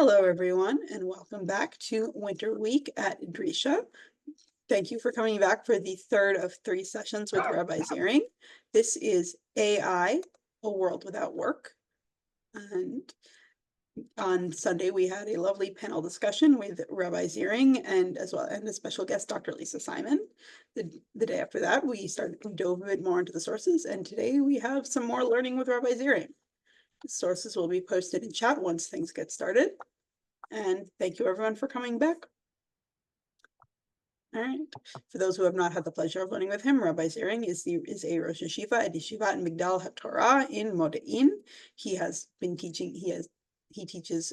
Hello, everyone, and welcome back to Winter Week at Drisha. Thank you for coming back for the third of 3 sessions with Rabbi Ziring. This is AI, A World Without Work. And on Sunday, we had a lovely panel discussion with Rabbi Ziring and a special guest, Dr. Lisa Simon. The day after that, we dove a bit more into the sources, and today we have some more learning with Rabbi Ziring. The sources will be posted in chat once things get started. And thank you everyone for coming back. All right. For those who have not had the pleasure of learning with him, Rabbi Ziring is a Rosh Yeshiva at Yeshivat and Migdal HaTorah in Modi'in. He has been teaching. He teaches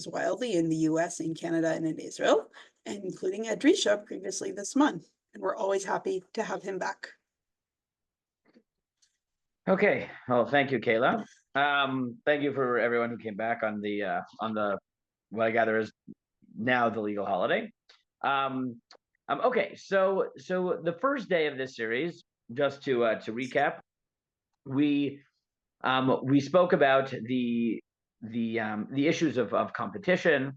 wildly in the U.S., in Canada, and in Israel, and including at Drisha previously this month. And we're always happy to have him back. Okay. Well, thank you, Kayla. Thank you for everyone who came back on the what I gather is now the legal holiday. Okay, so the first day of this series, just to recap, we spoke about the issues of competition,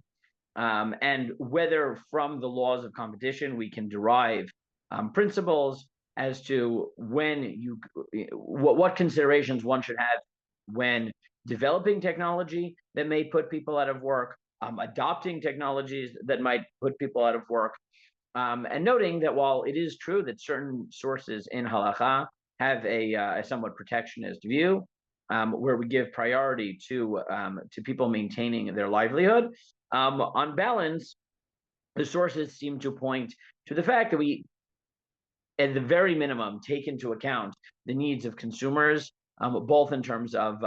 and whether from the laws of competition we can derive principles as to what considerations one should have when developing technology that may put people out of work, adopting technologies that might put people out of work, and noting that while it is true that certain sources in halacha have a somewhat protectionist view, where we give priority to people maintaining their livelihood, on balance, the sources seem to point to the fact that we, at the very minimum, take into account the needs of consumers, both in terms of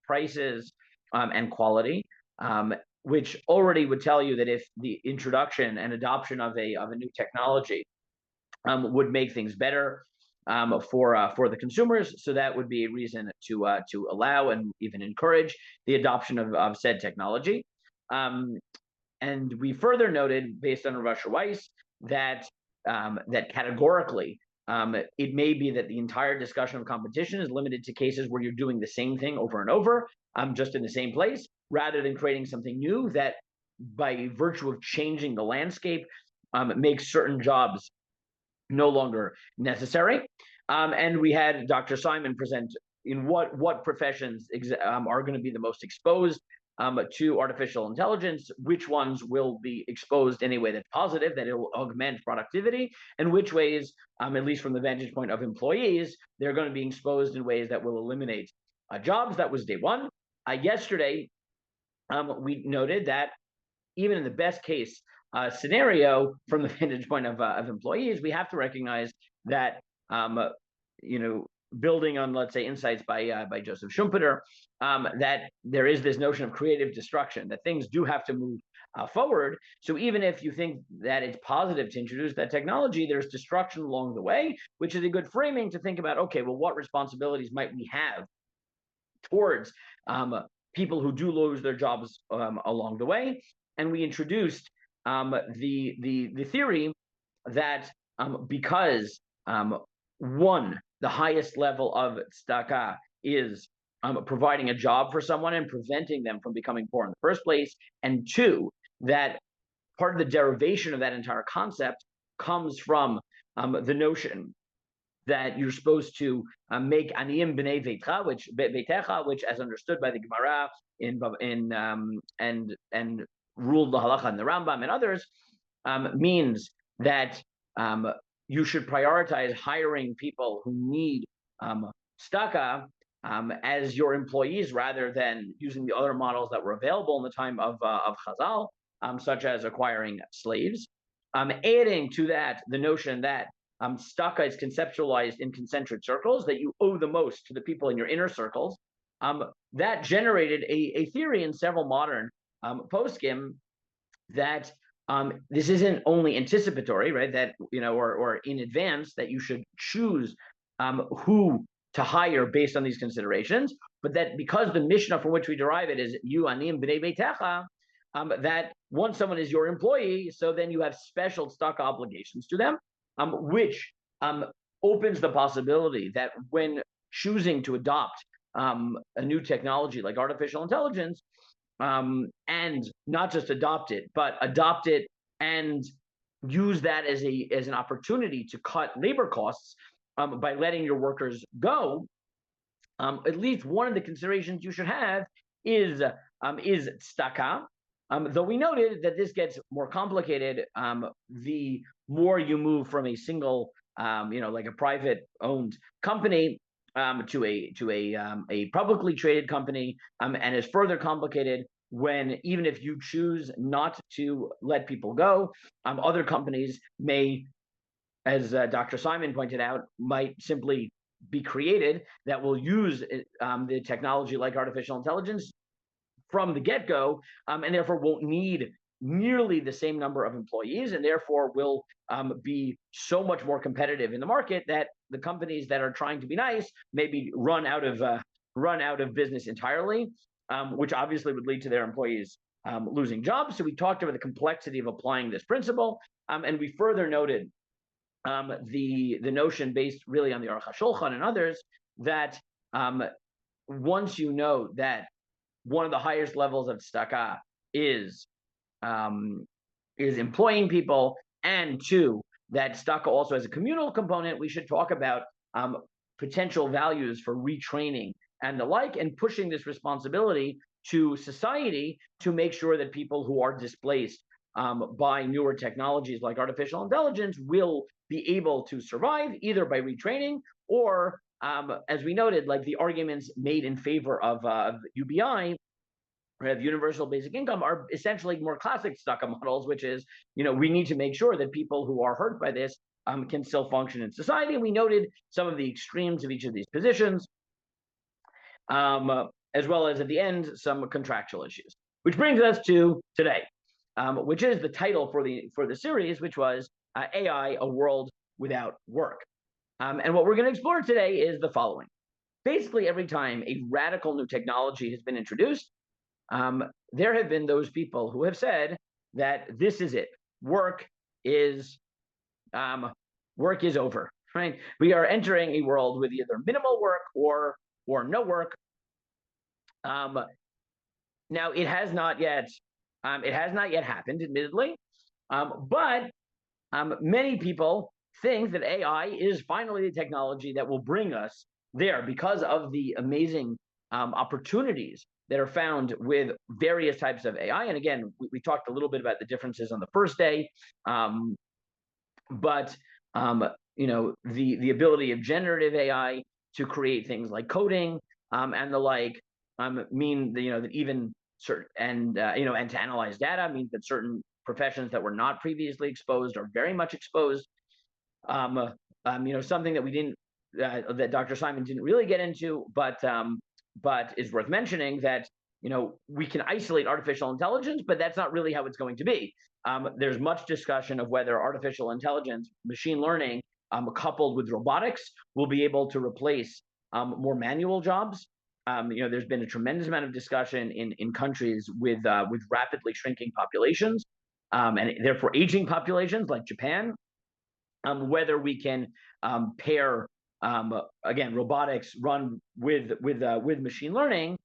prices and quality, which already would tell you that if the introduction and adoption of a new technology would make things better for the consumers, so that would be a reason to allow and even encourage the adoption of said technology. And we further noted, based on Rav Weiss, that categorically, it may be that the entire discussion of competition is limited to cases where you're doing the same thing over and over, just in the same place, rather than creating something new that, by virtue of changing the landscape, makes certain jobs no longer necessary. And we had Dr. Simon present in what professions are going to be the most exposed to artificial intelligence, which ones will be exposed in a way that's positive, that it will augment productivity, and which ways, at least from the vantage point of employees, they're going to be exposed in ways that will eliminate jobs. That was day one. Yesterday, we noted that even in the best case scenario, from the vantage point of employees, we have to recognize that, building on, let's say, insights by Joseph Schumpeter, that there is this notion of creative destruction, that things do have to move forward. So even if you think that it's positive to introduce that technology, there's destruction along the way, which is a good framing to think about, okay, well, what responsibilities might we have towards people who do lose their jobs along the way? And we introduced the theory that because the highest level of tzedakah is providing a job for someone and preventing them from becoming poor in the first place, and two, that part of the derivation of that entire concept comes from the notion that you're supposed to make aniyim b'nei veitecha, which, as understood by the Gemara and ruled the halacha and the Rambam and others, means that you should prioritize hiring people who need tzedakah as your employees, rather than using the other models that were available in the time of Chazal, such as acquiring slaves. Adding to that the notion that tzedakah is conceptualized in concentric circles, that you owe the most to the people in your inner circles. That generated a theory in several modern poskim that this isn't only anticipatory, right? That, or in advance, that you should choose who to hire based on these considerations, but that because the Mishnah from which we derive it is you anim b'nei beitecha, that once someone is your employee, so then you have special tzedakah obligations to them, which opens the possibility that when choosing to adopt a new technology like artificial intelligence, and not just adopt it, but adopt it and use that as an opportunity to cut labor costs by letting your workers go, at least one of the considerations you should have is tzedakah. Though we noted that this gets more complicated the more you move from a single, like a private-owned company to a publicly traded company, and is further complicated when, even if you choose not to let people go, other companies may, as Dr. Simon pointed out, might simply be created that will use the technology like artificial intelligence from the get-go, and therefore won't need nearly the same number of employees, and therefore will be so much more competitive in the market that the companies that are trying to be nice maybe run out of business entirely, which obviously would lead to their employees losing jobs. So we talked about the complexity of applying this principle, and we further noted the notion based really on the Aruch HaShulchan and others that once you know that one of the highest levels of tzedakah is employing people, and two, that tzedakah also has a communal component, we should talk about potential values for retraining and the like, and pushing this responsibility to society to make sure that people who are displaced by newer technologies like artificial intelligence will be able to survive either by retraining or, as we noted, like the arguments made in favor of UBI, of universal basic income, are essentially more classic tzedakah models, which is, we need to make sure that people who are hurt by this can still function in society. We noted some of the extremes of each of these positions, as well as at the end, some contractual issues. Which brings us to today, which is the title for the series, which was AI, a world without work. And what we're going to explore today is the following. Basically, every time a radical new technology has been introduced, there have been those people who have said that this is it. Work is over, right? We are entering a world with either minimal work or no work. Now, it has not yet happened, admittedly, but many people think that AI is finally the technology that will bring us there because of the amazing opportunities that are found with various types of AI. And again, we talked a little bit about the differences on the first day, but the ability of generative AI to create things like coding and the like mean that even certain and to analyze data means that certain professions that were not previously exposed are very much exposed. Something that we didn't that Dr. Simon didn't really get into, but is worth mentioning, that we can isolate artificial intelligence, but that's not really how it's going to be. There's much discussion of whether artificial intelligence, machine learning, coupled with robotics, will be able to replace more manual jobs. There's been a tremendous amount of discussion in countries with rapidly shrinking populations, and therefore aging populations like Japan, whether we can pair again robotics run with machine learning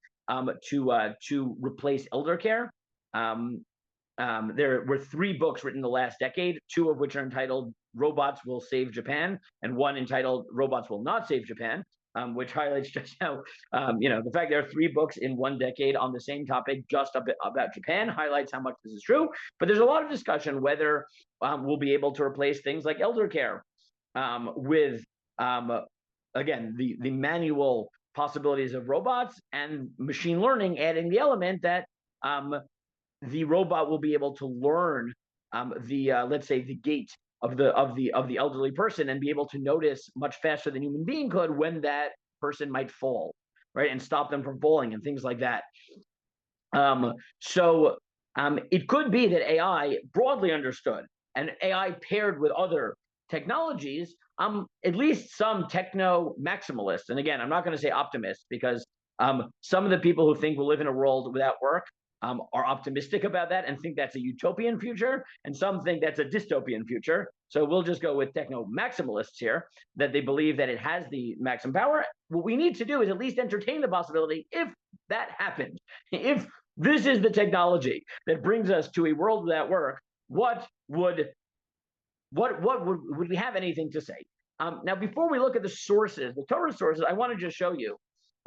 to replace elder care. There were 3 books written in the last decade, 2 of which are entitled "Robots Will Save Japan" and one entitled "Robots Will Not Save Japan," which highlights just how the fact there are 3 books in 1 decade on the same topic just about Japan highlights how much this is true. But there's a lot of discussion whether we'll be able to replace things like elder care with again the manual possibilities of robots, and machine learning adding the element that the robot will be able to learn let's say the gait of the elderly person and be able to notice much faster than human being could when that person might fall, right, and stop them from falling and things like that. So it could be that AI, broadly understood, and AI paired with other technologies, at least some techno maximalists, and again, I'm not going to say optimists, because some of the people who think we'll live in a world without work are optimistic about that and think that's a utopian future, and some think that's a dystopian future. So we'll just go with techno maximalists here, that they believe that it has the maximum power. What we need to do is at least entertain the possibility, if that happened, if This is the technology that brings us to a world without work. What would we have anything to say? Now, before we look at the sources, the Torah sources, I want to just show you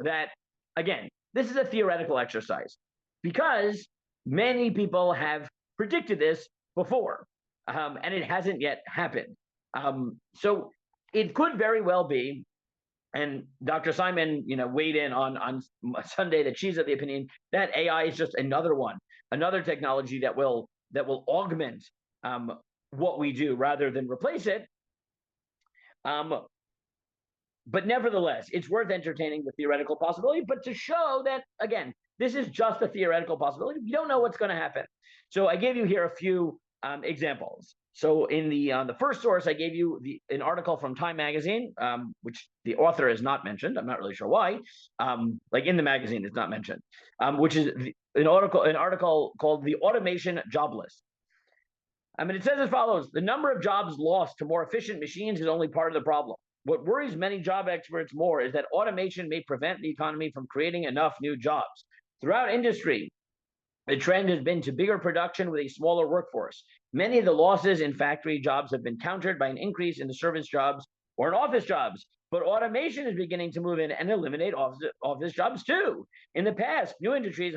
that, again, this is a theoretical exercise because many people have predicted this before, and it hasn't yet happened. So it could very well be, and Dr. Simon, weighed in on Sunday that she's of the opinion that AI is just another technology that will augment what we do rather than replace it. But nevertheless, it's worth entertaining the theoretical possibility, but to show that, again, this is just a theoretical possibility. We don't know what's going to happen. So I gave you here a few examples. So in the first source, I gave you an article from Time Magazine, which the author is not mentioned. I'm not really sure why. Like in the magazine, it's not mentioned, which is an article called "The Automation Jobless." It says as follows: the number of jobs lost to more efficient machines is only part of the problem. What worries many job experts more is that automation may prevent the economy from creating enough new jobs. Throughout industry, the trend has been to bigger production with a smaller workforce. Many of the losses in factory jobs have been countered by an increase in the service jobs or in office jobs. But automation is beginning to move in and eliminate office jobs too. In the past, new industries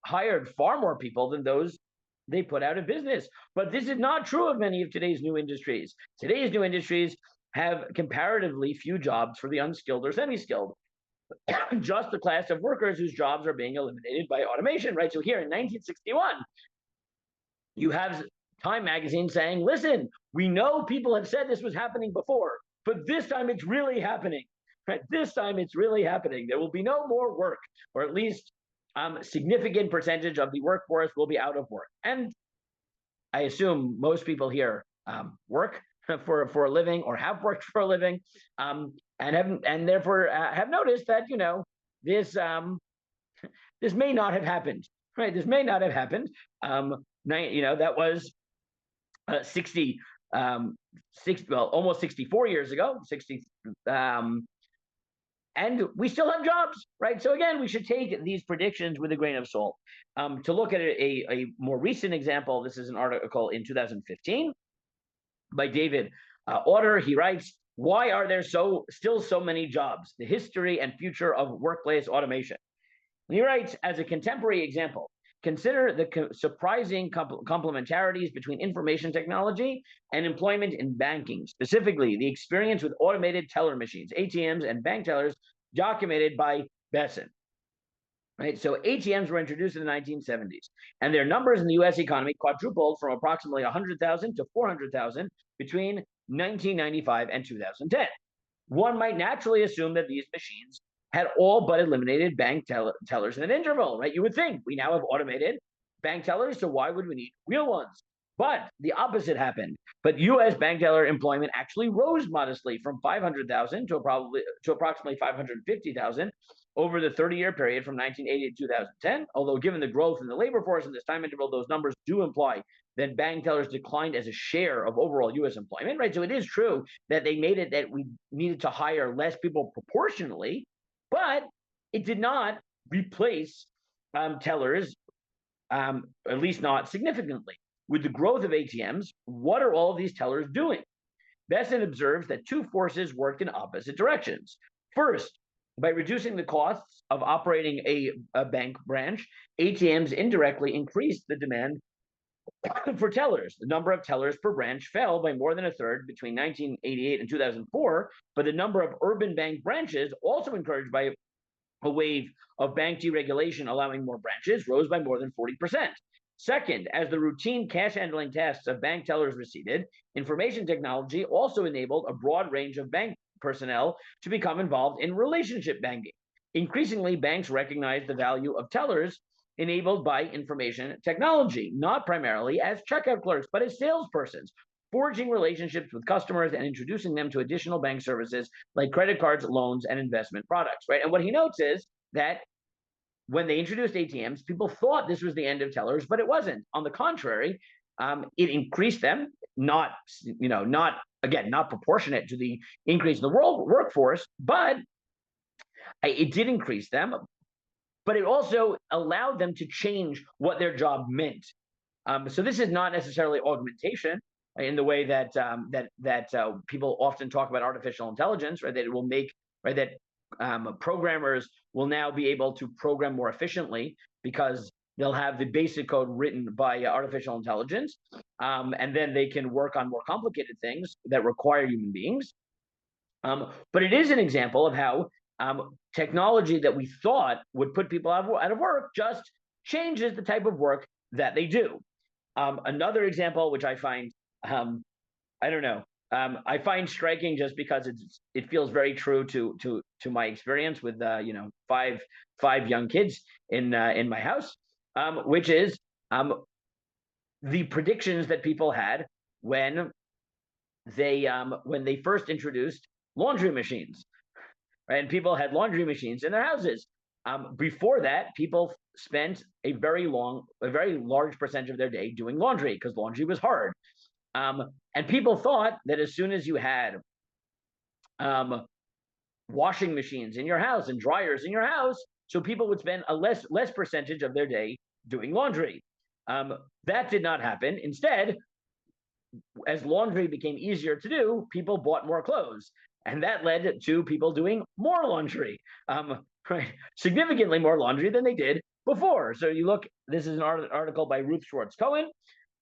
hired far more people than those they put out of business. But this is not true of many of today's new industries. Today's new industries have comparatively few jobs for the unskilled or semi-skilled. Just the class of workers whose jobs are being eliminated by automation, right? So here in 1961, you have Time Magazine saying, listen, we know people have said this was happening before, but this time it's really happening, right? This time it's really happening. There will be no more work, or at least significant percentage of the workforce will be out of work. And I assume most people here work for a living or have worked for a living, and therefore have noticed that this may not have happened, right? This may not have happened. That was 60, well, almost 64 years ago, 60. And we still have jobs, right? So again, we should take these predictions with a grain of salt. To look at a more recent example, this is an article in 2015 by David Autor. He writes, "Why are there still so many jobs? The history and future of workplace automation." And he writes, as a contemporary example, consider the surprising complementarities between information technology and employment in banking, specifically the experience with automated teller machines, ATMs, and bank tellers documented by Besson. Right, so ATMs were introduced in the 1970s, and their numbers in the U.S. economy quadrupled from approximately 100,000 to 400,000 between 1995 and 2010. One might naturally assume that these machines had all but eliminated bank tellers in an interval, right? You would think we now have automated bank tellers, so why would we need real ones? But the opposite happened. But U.S. bank teller employment actually rose modestly from 500,000 to approximately 550,000 over the 30-year period from 1980 to 2010. Although given the growth in the labor force in this time interval, those numbers do imply that bank tellers declined as a share of overall U.S. employment, right? So it is true that they made it that we needed to hire less people proportionally, but it did not replace tellers, at least not significantly. With the growth of ATMs, what are all of these tellers doing? Besson observes that two forces worked in opposite directions. First, by reducing the costs of operating a bank branch, ATMs indirectly increased the demand for tellers. The number of tellers per branch fell by more than a third between 1988 and 2004, but the number of urban bank branches, also encouraged by a wave of bank deregulation allowing more branches, rose by more than 40%. Second, as the routine cash handling tasks of bank tellers receded, information technology also enabled a broad range of bank personnel to become involved in relationship banking. Increasingly, banks recognize the value of tellers enabled by information technology, not primarily as checkout clerks, but as salespersons, forging relationships with customers and introducing them to additional bank services like credit cards, loans, and investment products, right? And what he notes is that when they introduced ATMs, people thought this was the end of tellers, but it wasn't. On the contrary, it increased them, not proportionate to the increase in the workforce, but it did increase them. but it also allowed them to change what their job meant. So this is not necessarily augmentation, right, in the way that people often talk about artificial intelligence, right? That it will make, right, that programmers will now be able to program more efficiently because they'll have the basic code written by artificial intelligence, and then they can work on more complicated things that require human beings. But it is an example of how technology that we thought would put people out of work just changes the type of work that they do. Another example, which I find, I don't know, I find striking just because it feels very true to my experience with five young kids in my house, which is the predictions that people had when they first introduced laundry machines, right? And people had laundry machines in their houses. Before that, people spent a very large percentage of their day doing laundry because laundry was hard. And people thought that as soon as you had washing machines in your house and dryers in your house, so people would spend a less percentage of their day doing laundry. That did not happen. Instead, as laundry became easier to do, people bought more clothes. And that led to people doing more laundry, right? Significantly more laundry than they did before. So you look, this is an article by Ruth Schwartz Cohen.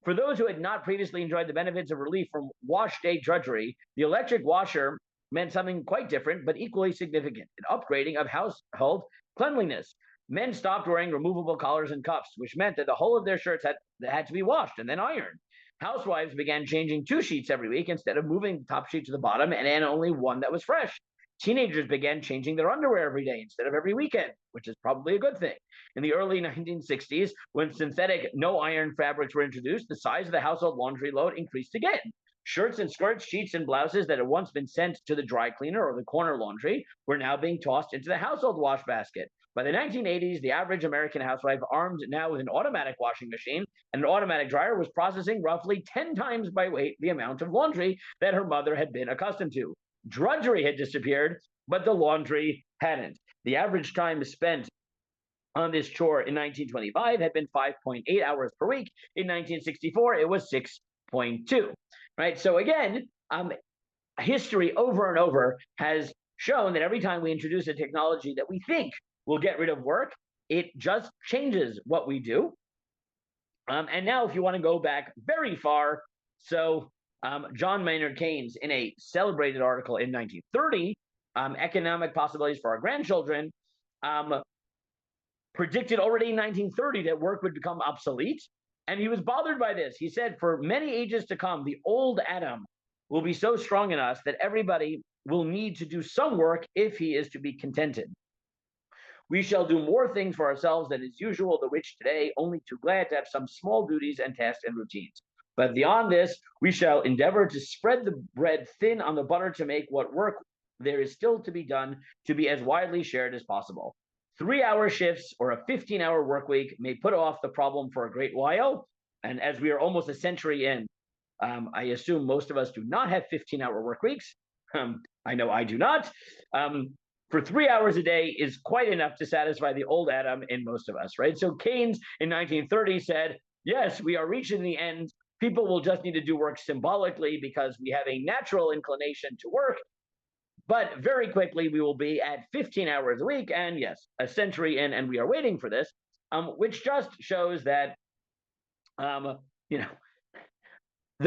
For those who had not previously enjoyed the benefits of relief from wash day drudgery, the electric washer meant something quite different, but equally significant, an upgrading of household cleanliness. Men stopped wearing removable collars and cuffs, which meant that the whole of their shirts had to be washed and then ironed. Housewives began changing 2 sheets every week instead of moving the top sheet to the bottom and then only one that was fresh. Teenagers began changing their underwear every day instead of every weekend, which is probably a good thing. In the early 1960s, when synthetic no-iron fabrics were introduced, the size of the household laundry load increased again. Shirts and skirts, sheets and blouses that had once been sent to the dry cleaner or the corner laundry were now being tossed into the household wash basket. By the 1980s, the average American housewife, armed now with an automatic washing machine and an automatic dryer, was processing roughly 10 times by weight the amount of laundry that her mother had been accustomed to. Drudgery had disappeared, but the laundry hadn't. The average time spent on this chore in 1925 had been 5.8 hours per week. In 1964, it was 6.2. Right? So again, history over and over has shown that every time we introduce a technology that we think will get rid of work, it just changes what we do. And now, if you want to go back very far, so John Maynard Keynes, in a celebrated article in 1930, Economic Possibilities for Our Grandchildren, predicted already in 1930 that work would become obsolete. And he was bothered by this. He said, for many ages to come, the old Adam will be so strong in us that everybody will need to do some work if he is to be contented. We shall do more things for ourselves than is usual, the rich today, only too glad to have some small duties and tasks and routines. But beyond this, we shall endeavor to spread the bread thin on the butter to make what work there is still to be done to be as widely shared as possible. 3-hour shifts or a 15-hour work week may put off the problem for a great while. And as we are almost a century in, I assume most of us do not have 15-hour work weeks. I know I do not. For 3 hours a day is quite enough to satisfy the old Adam in most of us, right? So Keynes in 1930 said, yes, we are reaching the end. People will just need to do work symbolically because we have a natural inclination to work. But very quickly, we will be at 15 hours a week. And yes, a century in, and we are waiting for this, which just shows that, the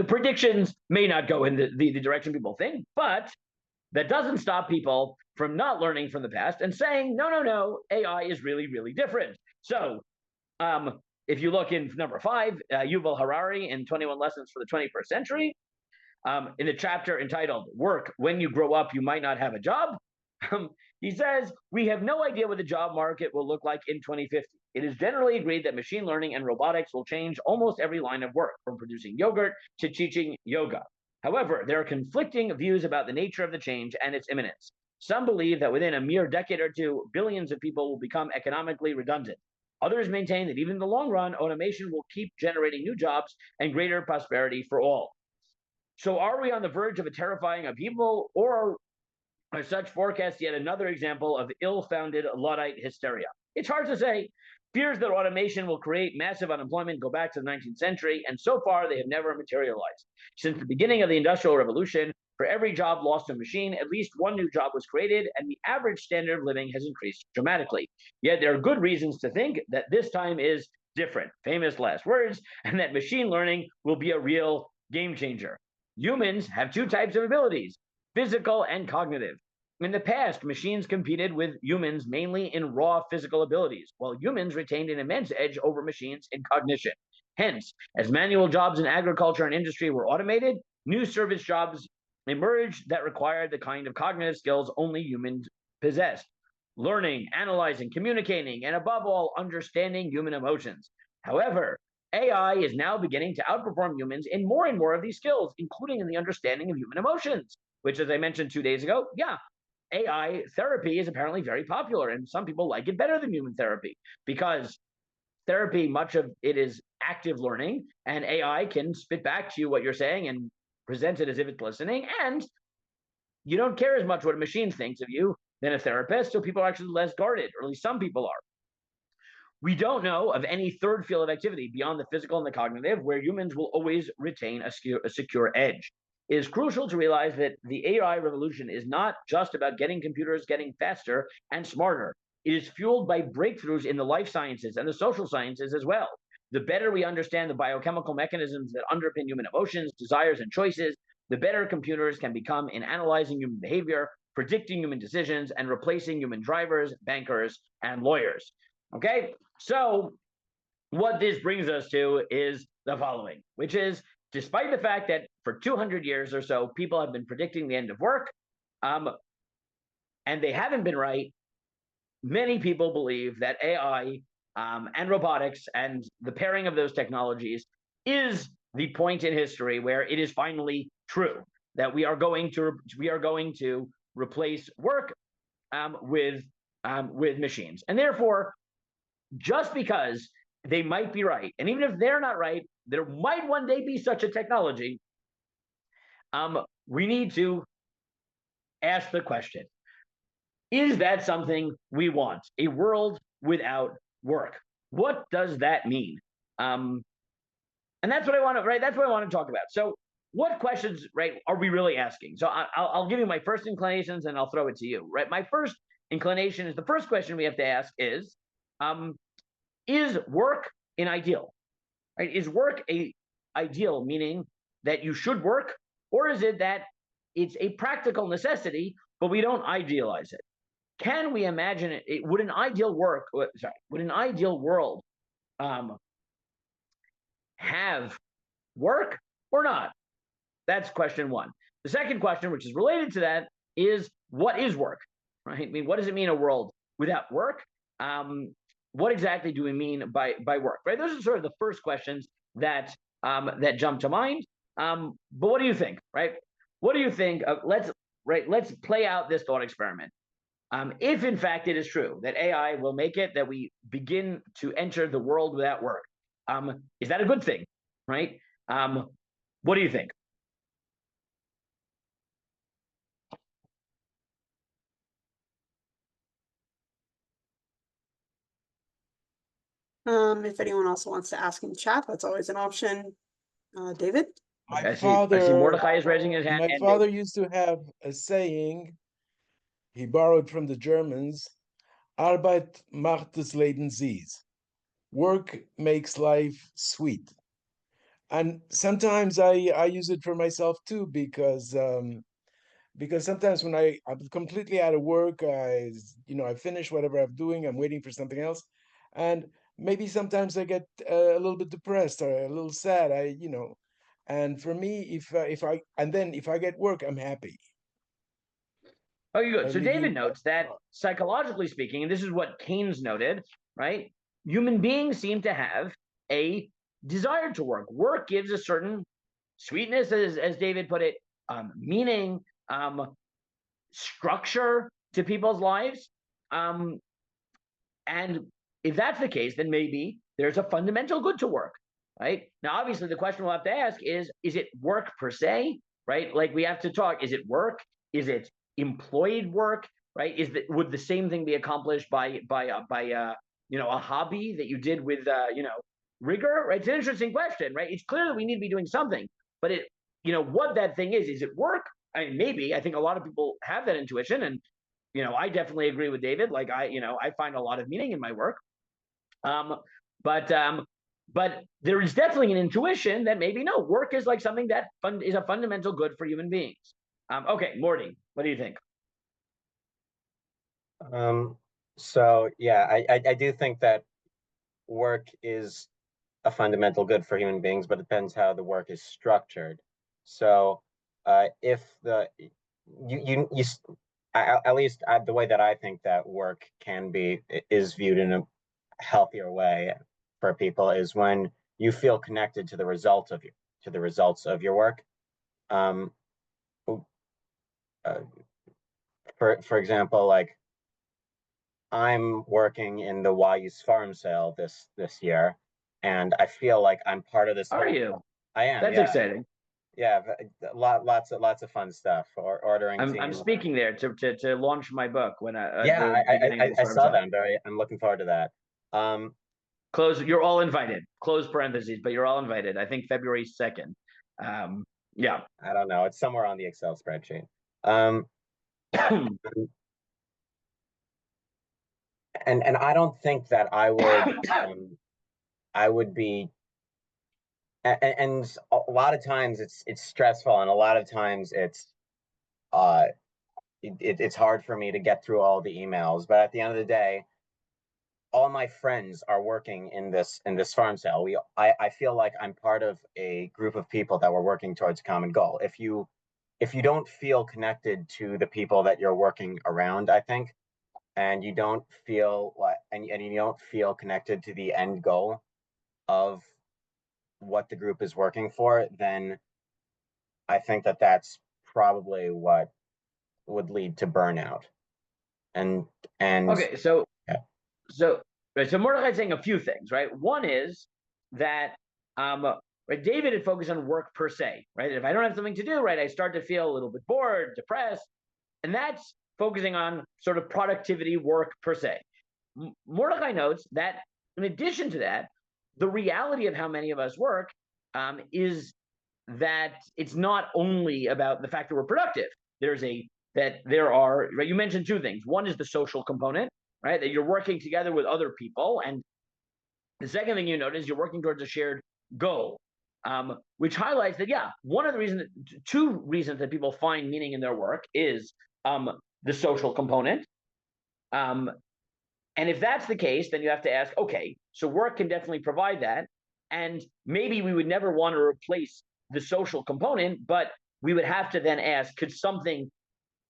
predictions may not go in the direction people think, but that doesn't stop people from not learning from the past and saying, no, AI is really, really different. So if you look in number 5, Yuval Harari in 21 Lessons for the 21st Century, in the chapter entitled Work, When You Grow Up, You Might Not Have a Job, he says, we have no idea what the job market will look like in 2050. It is generally agreed that machine learning and robotics will change almost every line of work, from producing yogurt to teaching yoga. However, there are conflicting views about the nature of the change and its imminence. Some believe that within a mere decade or two, billions of people will become economically redundant. Others maintain that even in the long run, automation will keep generating new jobs and greater prosperity for all. So are we on the verge of a terrifying upheaval, or such forecasts yet another example of ill-founded Luddite hysteria? It's hard to say. Fears that automation will create massive unemployment go back to the 19th century, and so far they have never materialized. Since the beginning of the Industrial Revolution, for every job lost to a machine, at least one new job was created, and the average standard of living has increased dramatically. Yet there are good reasons to think that this time is different, famous last words, and that machine learning will be a real game changer. Humans have two types of abilities, physical and cognitive. In the past, machines competed with humans mainly in raw physical abilities, while humans retained an immense edge over machines in cognition. Hence, as manual jobs in agriculture and industry were automated, new service jobs emerged that required the kind of cognitive skills only humans possessed: learning, analyzing, communicating, and above all, understanding human emotions. However, AI is now beginning to outperform humans in more and more of these skills, including in the understanding of human emotions, which, as I mentioned 2 days ago, AI therapy is apparently very popular, and some people like it better than human therapy because therapy, much of it is active learning, and AI can spit back to you what you're saying and present it as if it's listening. And you don't care as much what a machine thinks of you than a therapist, so people are actually less guarded, or at least some people are. We don't know of any third field of activity beyond the physical and the cognitive where humans will always retain a secure edge. It is crucial to realize that the AI revolution is not just about getting computers getting faster and smarter. It is fueled by breakthroughs in the life sciences and the social sciences as well. The better we understand the biochemical mechanisms that underpin human emotions, desires, and choices, the better computers can become in analyzing human behavior, predicting human decisions, and replacing human drivers, bankers, and lawyers. Okay, so what this brings us to is the following, which is, despite the fact that for 200 years or so, people have been predicting the end of work, and they haven't been right, many people believe that AI and robotics and the pairing of those technologies is the point in history where it is finally true that we are going to replace work with machines, and therefore, just because they might be right, and even if they're not right, there might one day be such a technology. We need to ask the question: is that something we want? A world without work? What does that mean? And that's what I want to, right? That's what I want to talk about. So, what questions, right, are we really asking? So, I'll give you my first inclinations, and I'll throw it to you, right? My first inclination is the first question we have to ask is work an ideal? Right? Is work a ideal, meaning that you should work, or is it that it's a practical necessity, but we don't idealize it? Can we imagine it? Would an ideal world have work or not? That's question one. The second question, which is related to that, is what is work? Right? I mean, what does it mean a world without work? What exactly do we mean by work? Right? Those are sort of the first questions that jump to mind. But what do you think? Right? What do you think? Let's play out this thought experiment. If in fact it is true that AI will make it that we begin to enter the world without work, is that a good thing? Right? What do you think? If anyone else wants to ask in the chat, that's always an option. David? I see Mordecai is raising his hand. My father used to have a saying, he borrowed from the Germans, Arbeit macht das Leben süß. Work makes life sweet. And sometimes I use it for myself too, because sometimes when I'm completely out of work, I finish whatever I'm doing, I'm waiting for something else, and maybe sometimes I get a little bit depressed or a little sad. And for me, if I get work, I'm happy. Oh, you're good. So David notes that psychologically speaking, and this is what Keynes noted, right? Human beings seem to have a desire to work. Work gives a certain sweetness, as David put it, meaning, structure to people's lives. And if that's the case, then maybe there's a fundamental good to work, right? Now, obviously, the question we'll have to ask is it work per se, right? Like we have to talk, is it work? Is it employed work, right? Would the same thing be accomplished by a hobby that you did with rigor, right? It's an interesting question, right? It's clear that we need to be doing something, but what that thing is it work? I mean, maybe. I think a lot of people have that intuition, and I definitely agree with David. Like I find a lot of meaning in my work. But there is definitely an intuition that maybe no, work is like something that is a fundamental good for human beings. Okay, Morty, what do you think? So yeah, I do think that work is a fundamental good for human beings, but it depends how the work is structured. So if at least the way that I think that work is viewed in a healthier way for people is when you feel connected to the results of your work. Um, uh, for example, like I'm working in the Wayu's farm sale this year, and I feel like I'm part of this. Are you? I am. That's yeah. exciting. Yeah, lots of fun stuff. Or ordering. I'm speaking there to launch my book when yeah, I saw that. I'm looking forward to that. Close. You're all invited. Close parentheses, but you're all invited. I think February 2nd. Yeah. I don't know. It's somewhere on the Excel spreadsheet. And I don't think that I would be. And a lot of times it's stressful, and a lot of times it's hard for me to get through all the emails. But at the end of the day, all my friends are working in this farm sale. I feel like I'm part of a group of people that were working towards a common goal. If you don't feel connected to the people that you're working around, I think, and you don't feel and you don't feel connected to the end goal of what the group is working for, then I think that that's probably what would lead to burnout. And okay, so yeah. so Mordechai's saying a few things, right? One is that right, David had focused on work per se, right? If I don't have something to do, right, I start to feel a little bit bored, depressed, and that's focusing on sort of productivity work per se. Mordechai notes that in addition to that, the reality of how many of us work is that it's not only about the fact that we're productive. Right, you mentioned two things. One is the social component, right? That you're working together with other people. And the second thing you notice is you're working towards a shared goal, which highlights that, yeah, two reasons that people find meaning in their work is the social component. And if that's the case, then you have to ask, okay, so work can definitely provide that. And maybe we would never want to replace the social component, but we would have to then ask, could something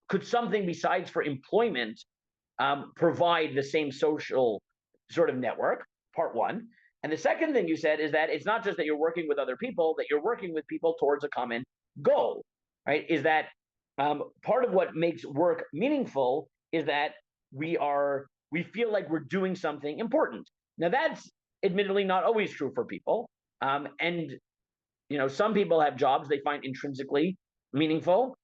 besides for employment provide the same social sort of network? Part one. And the second thing you said is that it's not just that you're working with other people, that you're working with people towards a common goal, right? Is that part of what makes work meaningful is that we feel like we're doing something important. Now, that's admittedly not always true for people. And some people have jobs they find intrinsically meaningful.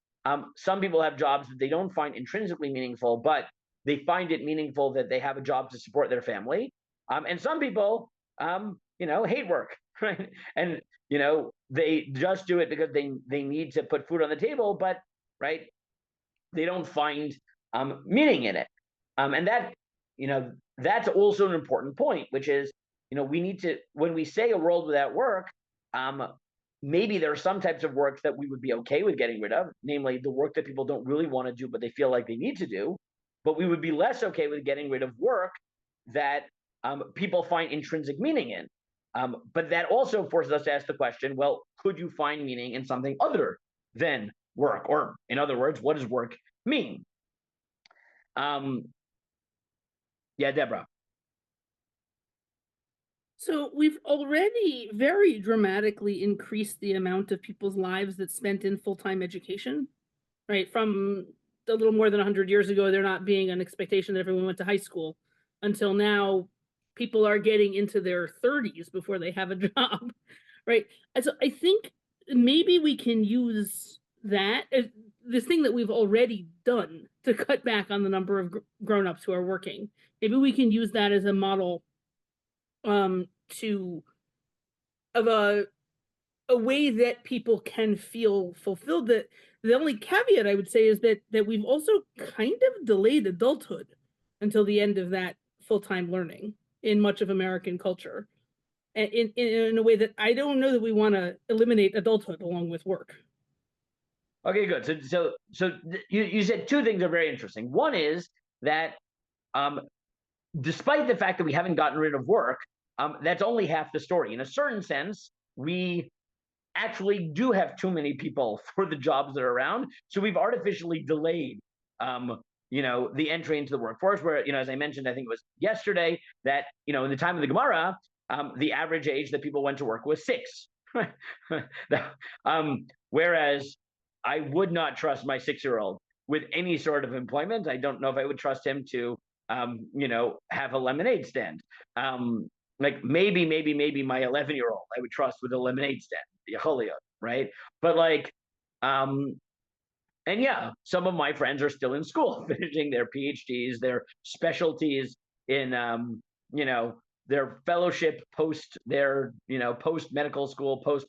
Some people have jobs that they don't find intrinsically meaningful, but they find it meaningful that they have a job to support their family. And some people, hate work, right? And, they just do it because they need to put food on the table, but, right, they don't find meaning in it. And that, that's also an important point, which is, we need to, when we say a world without work, maybe there are some types of work that we would be okay with getting rid of, namely the work that people don't really want to do, but they feel like they need to do. But we would be less okay with getting rid of work that people find intrinsic meaning in. But that also forces us to ask the question, well, could you find meaning in something other than work? Or in other words, what does work mean? Yeah, Deborah. So we've already very dramatically increased the amount of people's lives that's spent in full-time education, right? From a little more than 100 years ago, there not being an expectation that everyone went to high school, until now, people are getting into their 30s before they have a job, right? And so I think maybe we can use that. this thing that we've already done to cut back on the number of grown-ups who are working. Maybe we can use that as a model of a way that people can feel fulfilled. That the only caveat I would say is that we've also kind of delayed adulthood until the end of that full-time learning in much of American culture, in a way that I don't know that we want to eliminate adulthood along with work. Okay, good. So you said two things are very interesting. One is that despite the fact that we haven't gotten rid of work, that's only half the story. In a certain sense, we actually do have too many people for the jobs that are around. So we've artificially delayed, the entry into the workforce. Where, as I mentioned, I think it was yesterday that, in the time of the Gemara, the average age that people went to work was 6. Whereas I would not trust my 6-year-old with any sort of employment. I don't know if I would trust him to, have a lemonade stand. Like maybe my 11-year-old I would trust with a lemonade stand, right? But and yeah, some of my friends are still in school, finishing their PhDs, their specialties in, their fellowship post their, post medical school, post.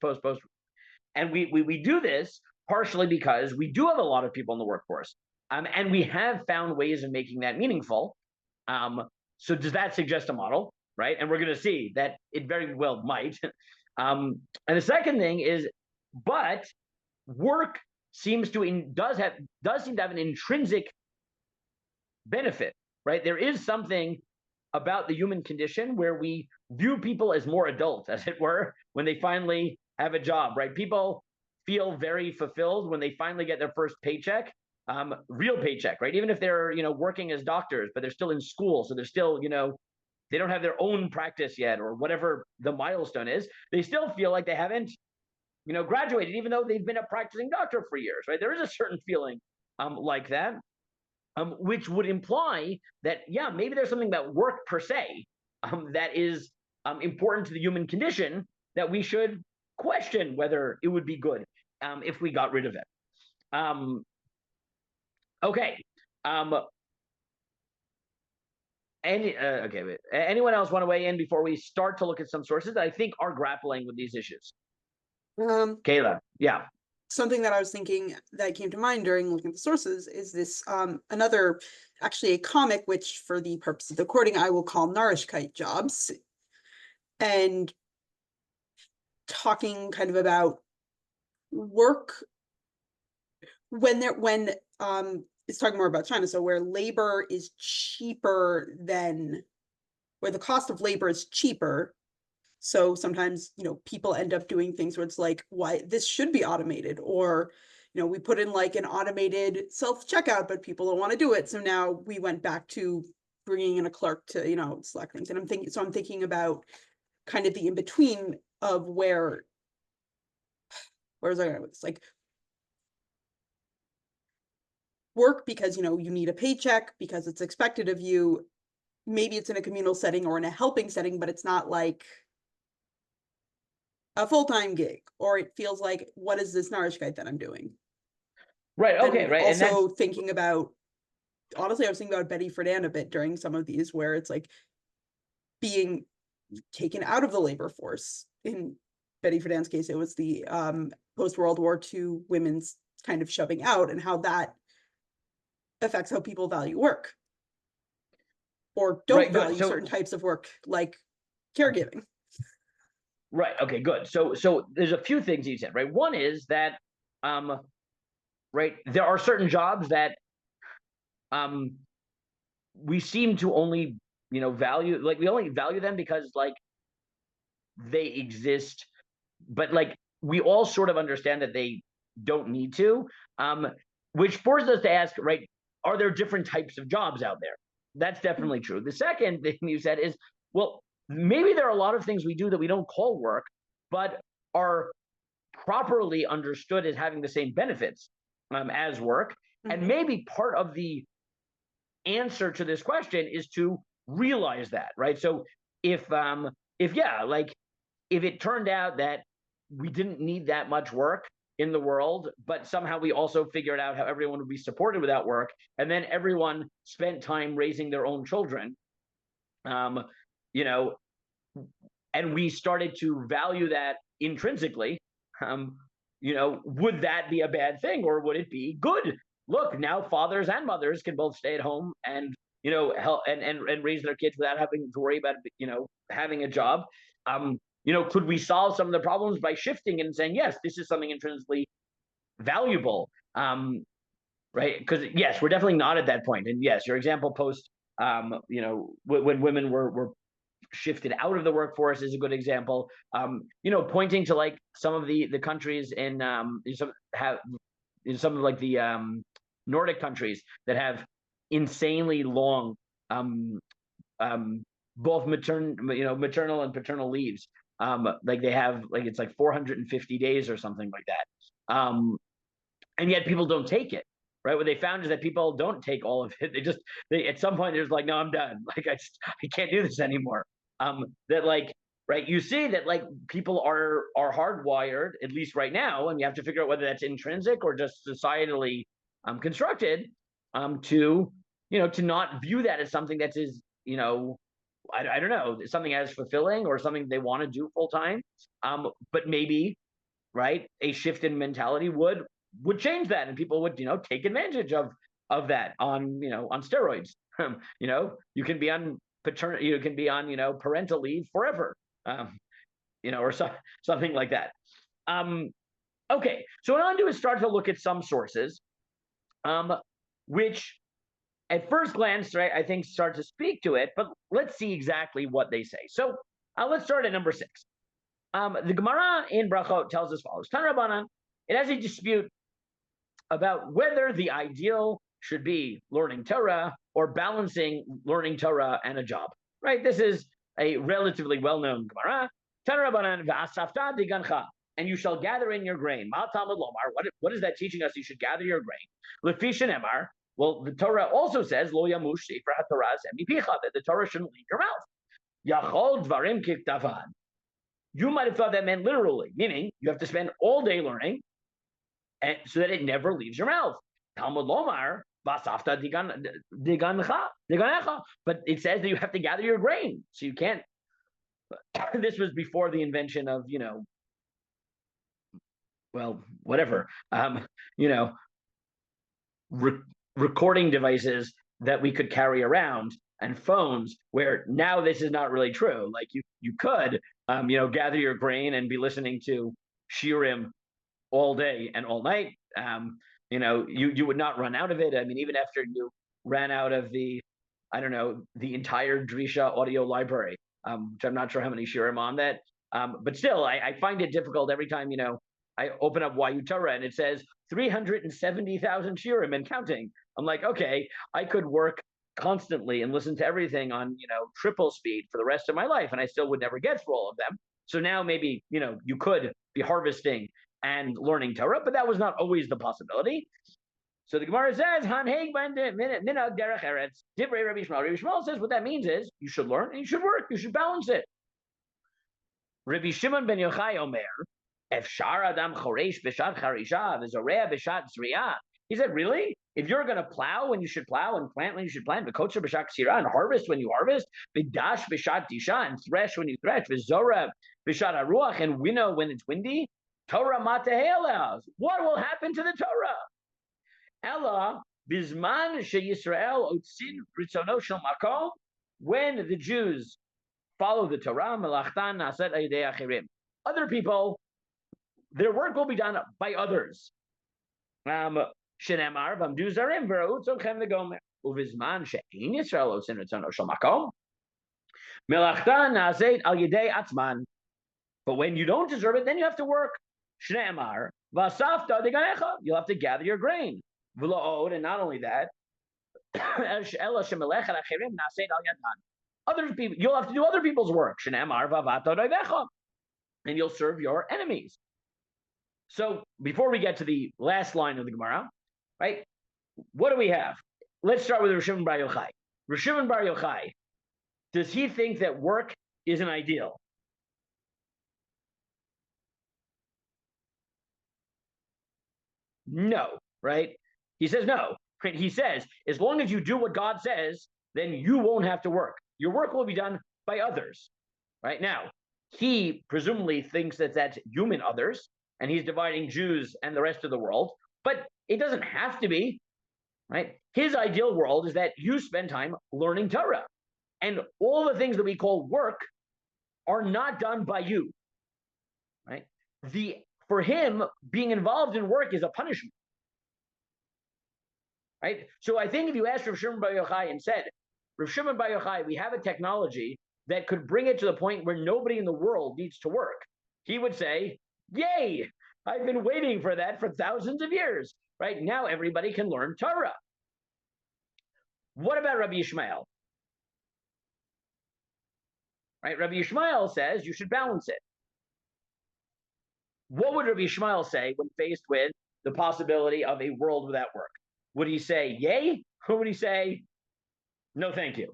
And we do this partially because we do have a lot of people in the workforce, and we have found ways of making that meaningful. So does that suggest a model, right? And we're going to see that it very well might. And the second thing is, but work does seem to have an intrinsic benefit, right? There is something about the human condition where we view people as more adult, as it were, when they finally have a job, right? People feel very fulfilled when they finally get their first paycheck, real paycheck, right? Even if they're, working as doctors, but they're still in school. So they're still, they don't have their own practice yet, or whatever the milestone is. They still feel like they haven't, graduated, even though they've been a practicing doctor for years, right? There is a certain feeling like that, which would imply that, yeah, maybe there's something about work per se that is important to the human condition that we should question whether it would be good if we got rid of it. Okay. Anyone else want to weigh in before we start to look at some sources that I think are grappling with these issues? Kayla, yeah. Something that I was thinking that came to mind during looking at the sources is this actually a comic, which for the purpose of the recording, I will call Nourishkeit jobs, and talking kind of about work when it's talking more about China. So where labor is cheaper where the cost of labor is cheaper. So sometimes, people end up doing things where it's like, why this should be automated, or, we put in like an automated self-checkout, but people don't want to do it. So now we went back to bringing in a clerk to, select things. And I'm thinking about kind of the in-between of where's I going with this? Like work because, you need a paycheck because it's expected of you. Maybe it's in a communal setting or in a helping setting, but it's not like a full-time gig, or it feels like, what is this Nourishkeit that I'm doing? Right. Okay. And right. Also thinking about, honestly, I was thinking about Betty Friedan a bit during some of these, where it's like being taken out of the labor force. In Betty Friedan's case, it was the post-World War II women's kind of shoving out, and how that affects how people value work or don't value certain types of work, like caregiving. Right. Okay, good. So there's a few things you said, right? One is that, right, there are certain jobs that we seem to only, value, like we only value them because like they exist, but like we all sort of understand that they don't need to, which forces us to ask, right, are there different types of jobs out there? That's definitely true. The second thing you said is, well, maybe there are a lot of things we do that we don't call work, but are properly understood as having the same benefits as work. Mm-hmm. And maybe part of the answer to this question is to realize that, right? So if it turned out that we didn't need that much work, in the world, but somehow we also figured out how everyone would be supported without work, and then everyone spent time raising their own children, you know, and we started to value that intrinsically. You know, would that be a bad thing, or would it be good? Look, now fathers and mothers can both stay at home and, you know, help and raise their kids without having to worry about, you know, having a job. You know, could we solve some of the problems by shifting and saying, yes, this is something intrinsically valuable? Right? Because yes, we're definitely not at that point. And yes, your example post, you know, when women were shifted out of the workforce is a good example. You know, pointing to like some of the countries in some of like the Nordic countries that have insanely long both maternal and paternal leaves. Like they have like it's like 450 days or something like that. And yet people don't take it. Right. What they found is that people don't take all of it. They at some point they're just like, no, I'm done. Like I can't do this anymore. That like, right, you see that like people are hardwired, at least right now, and you have to figure out whether that's intrinsic or just societally constructed, to, you know, to not view that as something that is, you know, I don't know, something as fulfilling or something they want to do full time. But maybe, right, a shift in mentality would change that, and people would, you know, take advantage of that on, you know, on steroids. You know, you can be on you can be on, you know, parental leave forever, you know, or something like that. Okay, so what I want to do is start to look at some sources, which at first glance, right, I think start to speak to it, but let's see exactly what they say. So let's start at number 6. The Gemara in Brachot tells as follows: Tan Rabbanan, it has a dispute about whether the ideal should be learning Torah or balancing learning Torah and a job, right? This is a relatively well-known Gemara. Tan Rabbanan v'asafta digancha, and you shall gather in your grain. Mal Talmud lomar, what is that teaching us? You should gather your grain. Lefi shenemar, well, the Torah also says lo yamush sefer haTorah mipicha, that the Torah shouldn't leave your mouth. Yachol dvarim kiktavan. You might have thought that meant literally, meaning you have to spend all day learning, and so that it never leaves your mouth. Talmud lomar v'asafta diganecha, but it says that you have to gather your grain, so you can't. This was before the invention of, you know, well, whatever, you know, recording devices that we could carry around and phones, where now this is not really true. Like you could, you know, gather your grain and be listening to shiurim all day and all night. You know, you would not run out of it. I mean, even after you ran out of the, I don't know, the entire Drisha audio library, which I'm not sure how many shiurim on that. But still, I find it difficult every time, you know, I open up YU Torah and it says 370,000 shiurim and counting. I'm like, okay, I could work constantly and listen to everything on, you know, triple speed for the rest of my life, and I still would never get through all of them. So now maybe, you know, you could be harvesting and learning Torah, but that was not always the possibility. So the Gemara says, Hanheg minhag derech eretz, divrei Rabbi Shmuel. Rabbi Shmuel says what that means is you should learn and you should work, you should balance it. Rabbi Shimon ben Yochai Omer, Efshar Adam choresh b'shat charisha v'zoreah b'shat zriah. He said, really? If you're going to plow when you should plow and plant when you should plant, v'kotzer b'shat ksira, and harvest when you harvest, v'dash b'shat disha, and thresh when you thresh, v'zorah b'shat haruach, and winnow when it's windy, Torah matehelev. What will happen to the Torah? Ella bizman sheYisrael otzin ritzono shel makom, when the Jews follow the Torah, melachtan naset ayidei achirim. Other people, their work will be done by others. Shenemar v'amdu zarim v'ra'ut zochem v'gomer uvizman she'ein Yisrael otzin ritzono shel makom, melachtan naset ayidei atzman. But when you don't deserve it, then you have to work. Shne'emar v'asafta diganecha, you'll have to gather your grain. V'lo'od, and not only that, other people, you'll have to do other people's work. Shne'emar v'avata doivecha, and you'll serve your enemies. So before we get to the last line of the Gemara, right? What do we have? Let's start with Rosh Shimon bar Yochai. Rosh Shimon bar Yochai, does he think that work is an ideal? No, right? He says no. He says, as long as you do what God says, then you won't have to work. Your work will be done by others, right? Now, he presumably thinks that that's human others, and he's dividing Jews and the rest of the world, but it doesn't have to be, right? His ideal world is that you spend time learning Torah, and all the things that we call work are not done by you, right? For him, being involved in work is a punishment, right? So I think if you asked Rav Shimon Bar Yochai and said, Rav Shimon Bar Yochai, we have a technology that could bring it to the point where nobody in the world needs to work, he would say, yay, I've been waiting for that for thousands of years, right? Now everybody can learn Torah. What about Rabbi Yishmael? Right? Rabbi Yishmael says you should balance it. What would Rabbi Yishmael say when faced with the possibility of a world without work? Would he say, yay? Or would he say, no, thank you?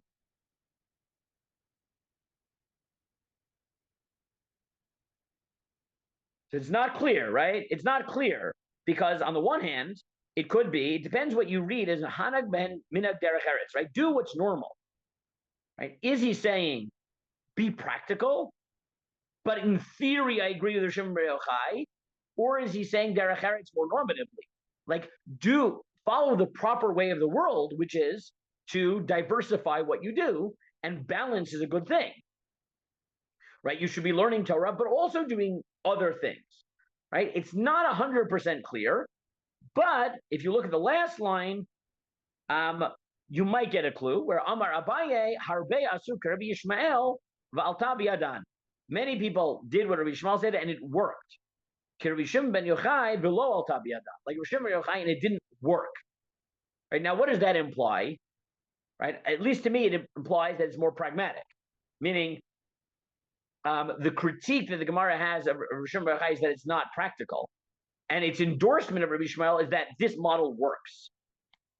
So it's not clear, right? It's not clear because on the one hand, it could be, it depends what you read as Hanag ben minag derech eretz, right? Do what's normal, right? Is he saying, be practical? But in theory, I agree with Rav Shimon Bar Yochai. Or is he saying derech eretz more normatively? Like, follow the proper way of the world, which is to diversify what you do, and balance is a good thing, right? You should be learning Torah, but also doing other things, right? It's not 100% clear, but if you look at the last line, you might get a clue where Amar Abaye harbe asu Rabbi Yishmael v'alta biyadan. Many people did what Rabbi Yishmael said, and it worked. Rabbi Shimon ben Yochai below alta biyadan, like Rabbi Shimon ben Yochai, and it didn't work. Right now, what does that imply? Right, at least to me, it implies that it's more pragmatic, meaning the critique that the Gemara has of Rabbi Shimon ben Yochai is that it's not practical, and its endorsement of Rabbi Yishmael is that this model works.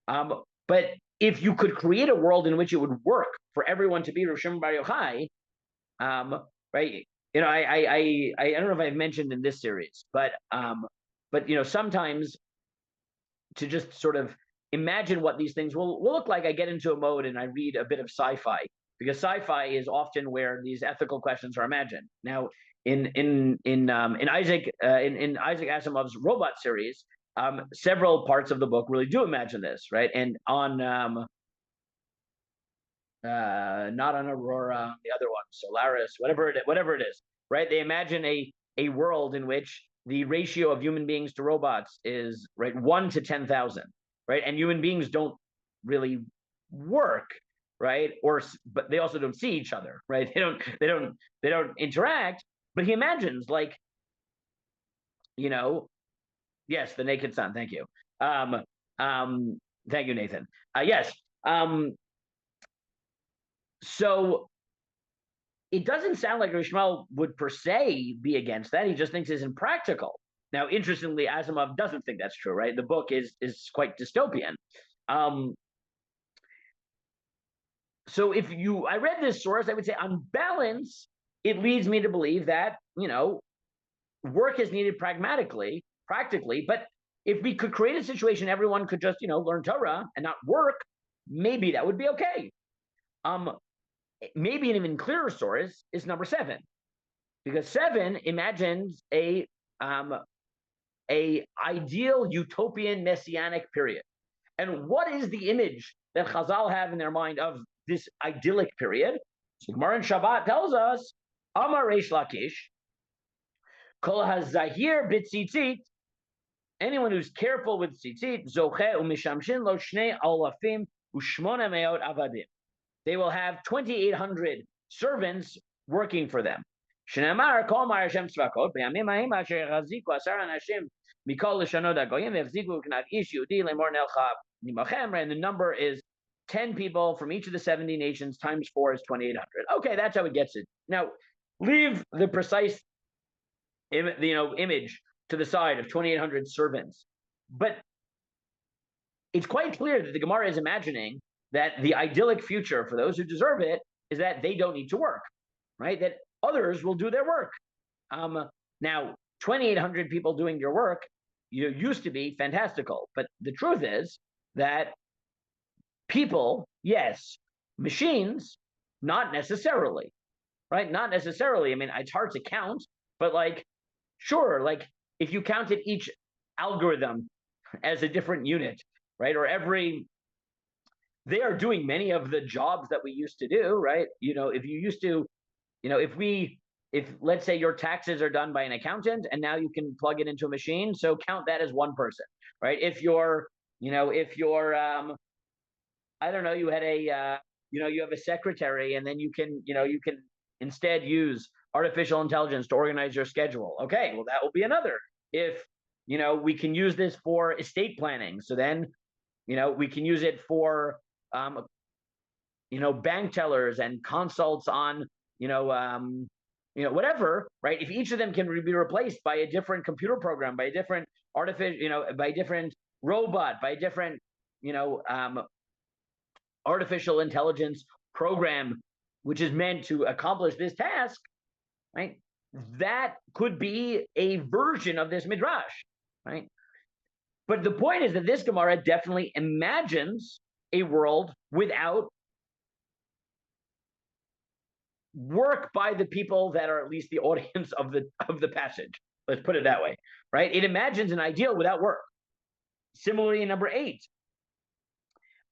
But if you could create a world in which it would work for everyone to be Rabbi Shimon bar Yochai, right? You know, I don't know if I've mentioned in this series, but you know, sometimes to just sort of imagine what these things will look like, I get into a mode and I read a bit of sci-fi, because sci-fi is often where these ethical questions are imagined. Now, in Isaac Asimov's Robot series, several parts of the book really do imagine this, right? And on not on Aurora, the other one, Solaris, whatever it is, right? They imagine a world in which the ratio of human beings to robots is, right, 1 to 10,000, right? And human beings don't really work, right? But they also don't see each other, right? They don't interact. But he imagines, like, you know, yes, the naked sun. Thank you. Thank you, Nathan. Yes. So it doesn't sound like Rishmael would per se be against that. He just thinks it's impractical. Now, interestingly, Asimov doesn't think that's true, right? The book is quite dystopian. So I read this source, I would say on balance, it leads me to believe that, you know, work is needed practically, but if we could create a situation everyone could just, you know, learn Torah and not work, maybe that would be okay. Maybe an even clearer source is number 7, because 7 imagines a ideal utopian messianic period. And what is the image that Chazal have in their mind of this idyllic period? So Gemara in Shabbat tells us, Amar Reish Lakish, Kol hazahir b'tzitzit, anyone who's careful with tzitzit, zoche u'mishamshin lo shnei alafim u'shmona meot avadim. They will have 2,800 servants working for them. Shnamar kol mar Hashem tzvakot b'yamim ha'im asher chaziku 10 anashim mikol leshonot hagoyim v'chziku k'nag ish Yehudi lemor nelcha nimachem, and the number is 10 people from each of the 70 nations times 4 is 2,800. Okay, that's how it gets it. Now, leave the precise image to the side of 2,800 servants. But it's quite clear that the Gemara is imagining that the idyllic future for those who deserve it is that they don't need to work, right? That others will do their work. Now, 2,800 people doing your work used to be fantastical. But the truth is that people, yes, machines, not necessarily, right? Not necessarily. I mean, it's hard to count, but like, sure, like if you counted each algorithm as a different unit, right? Or they are doing many of the jobs that we used to do, right? If you used to, if let's say your taxes are done by an accountant and now you can plug it into a machine, so count that as one person, right? If you're, I don't know, you had you have a secretary and then you can instead use artificial intelligence to organize your schedule. Okay, well, that will be another. If, we can use this for estate planning, so then, we can use it for, bank tellers and consults on, whatever, right? If each of them can be replaced by a different computer program, by a different by a different robot, by a different, artificial intelligence program, which is meant to accomplish this task, right? That could be a version of this midrash, right? But the point is that this Gemara definitely imagines a world without work by the people that are at least the audience of the passage. Let's put it that way, right? It imagines an ideal without work. Similarly, in number 8,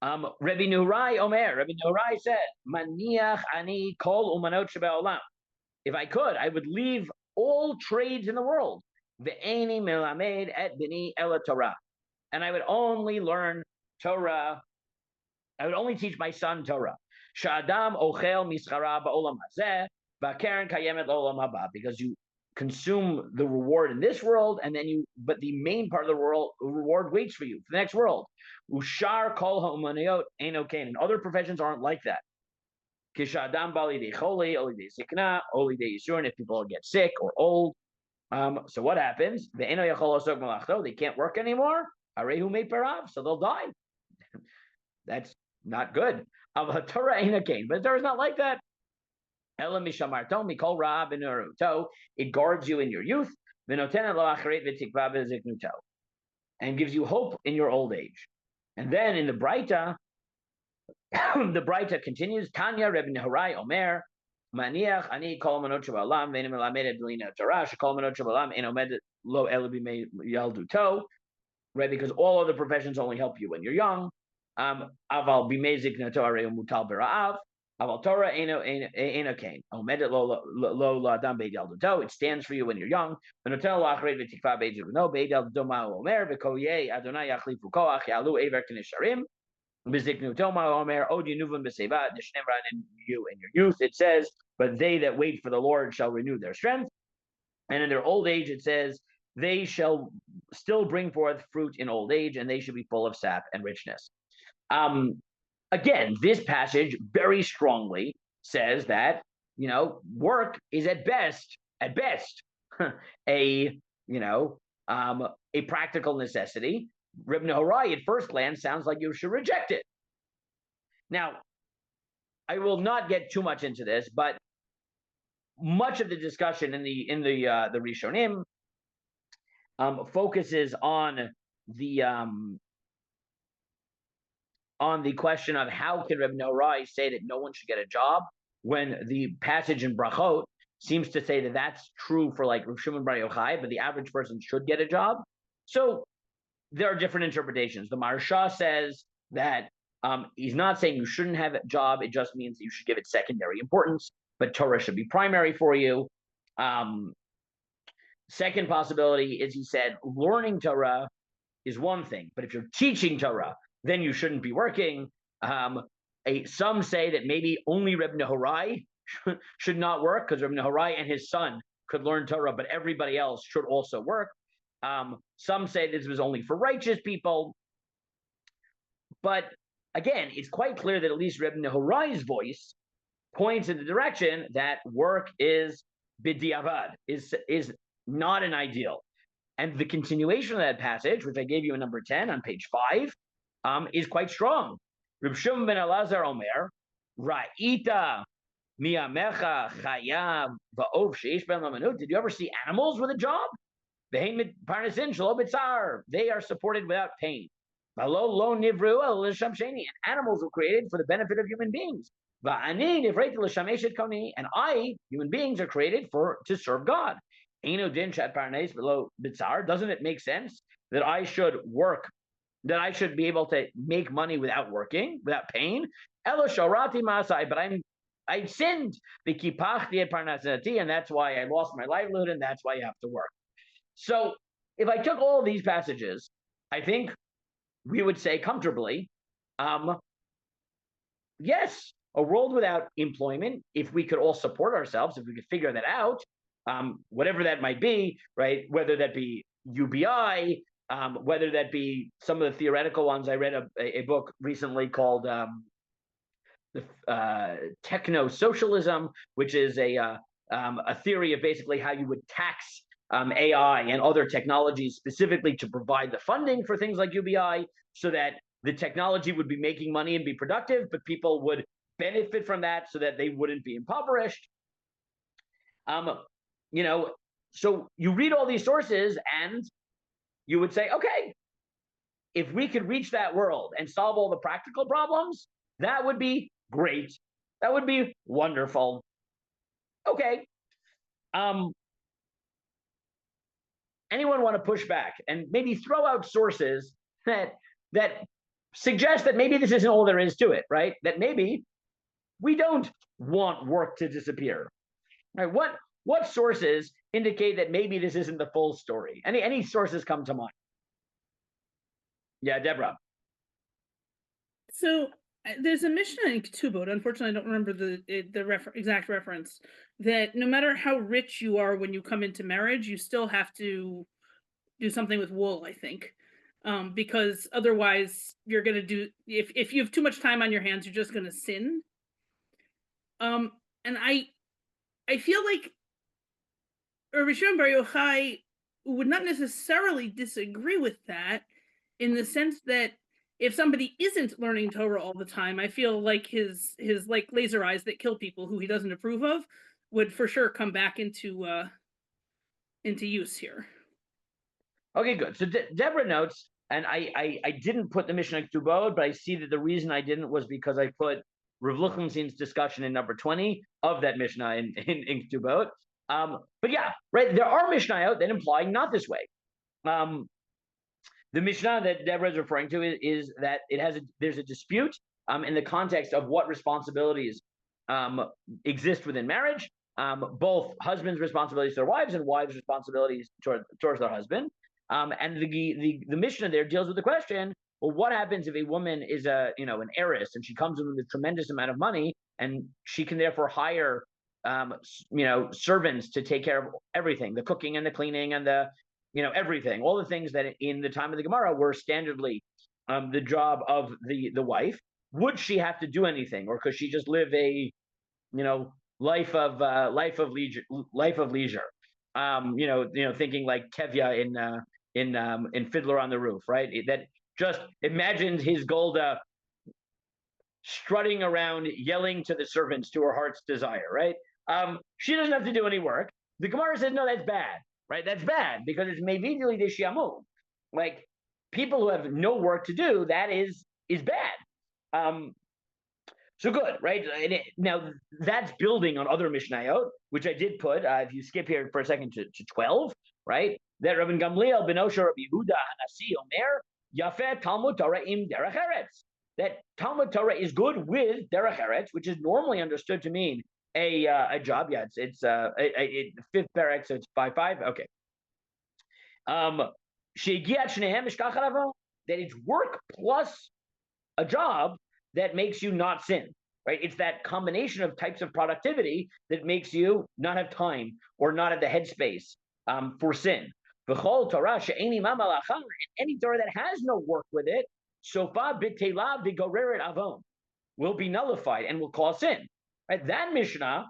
Rabbi Nurai said, Maniach ani kol umanot shebe'olam. If I could, I would leave all trades in the world. Ve'eni melamed et bini ela Torah. And I would only learn Torah. I would only teach my son Torah. Sha'adam ochel mischara ba'olam hazeh, va'keren kayemet olam haba. Because you consume the reward in this world, and then but the main part of the reward waits for you for the next world. Ushar kol ha'umaniyot ein okain. And other professions aren't like that. Kishadam bali de choli, oli de zikna, oli de yisurin, if people get sick or old. So what happens? They can't work anymore. Arehu mei parav, so they'll die. That's not good. But Torah ain't okain. But Torah is not like that. It guards you in your youth and gives you hope in your old age. And then in the Braita, the Braita continues, Tanya Rebbe Nehorai Omer, Maniach ani kol manot shebalam ve'enim melamed et b'lina Torah shekol manot shebalam ein omed lo elu b'mei yalduto, right? Because all other professions only help you when you're young. Aval b'mei ziknato arei mutal bera'av. Aval Torah eino kain. Omed lo la'adam beid yalduto. It stands for you when you're young. V'notel lo achrei v'tikva beid zikno beid yalduto ma'u omer v'koyei Adonai yachlifu koach yalu ever k'nisharim. In you and your youth, it says, but they that wait for the Lord shall renew their strength. And in their old age, it says, they shall still bring forth fruit in old age, and they should be full of sap and richness. Again, this passage very strongly says that, work is at best, a practical necessity. Rabbi Nehorai at first glance sounds like you should reject it. Now, I will not get too much into this, but much of the discussion in the Rishonim focuses on the question of how can Rabbi Nehorai say that no one should get a job when the passage in Brachot seems to say that that's true for like Rav Shimon Bar Yochai, but the average person should get a job. So there are different interpretations. The Maharsha says that he's not saying you shouldn't have a job. It just means that you should give it secondary importance, but Torah should be primary for you. Second possibility is he said learning Torah is one thing, but if you're teaching Torah, then you shouldn't be working. Some say that maybe only Rebbe Nehorai should not work because Rebbe Nehorai and his son could learn Torah, but everybody else should also work. Some say this was only for righteous people. But again, it's quite clear that at least Rebbe Nehorai's voice points in the direction that work is b'diavad, is not an ideal. And the continuation of that passage, which I gave you in number 10 on page 5, is quite strong. Reb Shimon ben Elazar Omer, Ra'ita miyamecha chayav va'ov sheish ben lamanut. Did you ever see animals with a job? They are supported without pain. And animals were created for the benefit of human beings. And I, human beings, are created to serve God. Doesn't it make sense that I should work, that I should be able to make money without working, without pain? But I sinned, and that's why I lost my livelihood, and that's why you have to work. So if I took all of these passages, I think we would say comfortably, yes, a world without employment, if we could all support ourselves, if we could figure that out, whatever that might be, right? Whether that be UBI, whether that be some of the theoretical ones. I read a book recently called techno-socialism, which is a theory of basically how you would tax AI and other technologies specifically to provide the funding for things like UBI, so that the technology would be making money and be productive, but people would benefit from that so that they wouldn't be impoverished. So you read all these sources and you would say, okay, if we could reach that world and solve all the practical problems, that would be great. That would be wonderful. Okay. Anyone want to push back and maybe throw out sources that suggest that maybe this isn't all there is to it, right? That maybe we don't want work to disappear. Right? What sources indicate that maybe this isn't the full story? Any sources come to mind? Yeah, Deborah. So there's a Mishnah in Ketubot. Unfortunately, I don't remember the exact reference. That no matter how rich you are when you come into marriage, you still have to do something with wool, I think, because otherwise you're going to do. If you have too much time on your hands, you're just going to sin. And I feel like Rabbi Shimon Bar Yochai would not necessarily disagree with that, in the sense that if somebody isn't learning Torah all the time, I feel like his like laser eyes that kill people who he doesn't approve of would for sure come back into use here. Okay, good. So Deborah notes, and I didn't put the Mishnah Ketubot, but I see that the reason I didn't was because I put Rav Lichtenstein's discussion in number 20 of that Mishnah in Ketubot. But yeah, right, there are Mishnayot that imply not this way. The Mishnah that Deborah is referring to is that there's a dispute in the context of what responsibilities exist within marriage, both husbands' responsibilities to their wives and wives' responsibilities towards their husband. And the Mishnah there deals with the question: well, what happens if a woman is an heiress and she comes in with a tremendous amount of money, and she can therefore hire servants to take care of everything, the cooking and the cleaning and the everything, all the things that in the time of the Gemara were standardly the job of the wife. Would she have to do anything, or could she just live a life of leisure? Thinking like Tevya in Fiddler on the Roof, right? That just imagines his Golda strutting around, yelling to the servants to her heart's desire, right? She doesn't have to do any work. The Gemara says, no, that's bad, right? That's bad because it's mevidili de shiamu. Like, people who have no work to do, that is bad. So good, right? Now, that's building on other Mishnayot, which I did put, if you skip here for a second to 12, right? That Rabbi Gamliel ben Osher Rabbi Yehuda Hanasi Omer, Yafeh Talmud Torah im derech eretz. That Talmud Torah is good with derech eretz, which is normally understood to mean a job. Yeah, it's fifth parak, so it's 5-5. Okay. Shegiat shnehem mishkach haravo, that it's work plus a job that makes you not sin, right? It's that combination of types of productivity that makes you not have time or not have the headspace for sin. V'chol Torah she'eni ma malacha, any Torah that has no work with it, sofa b'tela b'goreret avon, will be nullified and will cause sin. Right? That Mishnah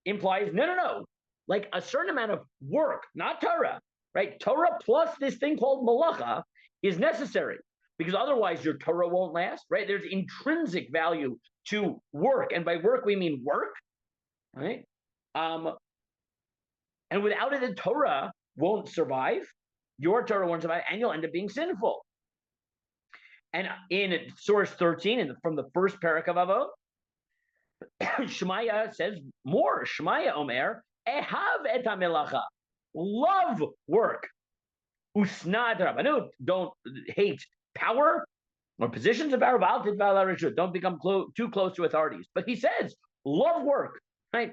implies no, like a certain amount of work, not Torah, right? Torah plus this thing called malacha is necessary, because otherwise your Torah won't last, right? There's intrinsic value to work, and by work we mean work, right? And without it, the Torah won't survive, your Torah won't survive, and you'll end up being sinful. And in source 13, from the first parak of Avot, Shemaya says more. Shemaya Omer, Ehav et hamelacha, love work. Usnad Rabbanut, don't hate power or positions of power. Don't become too close to authorities. But he says, love work, right?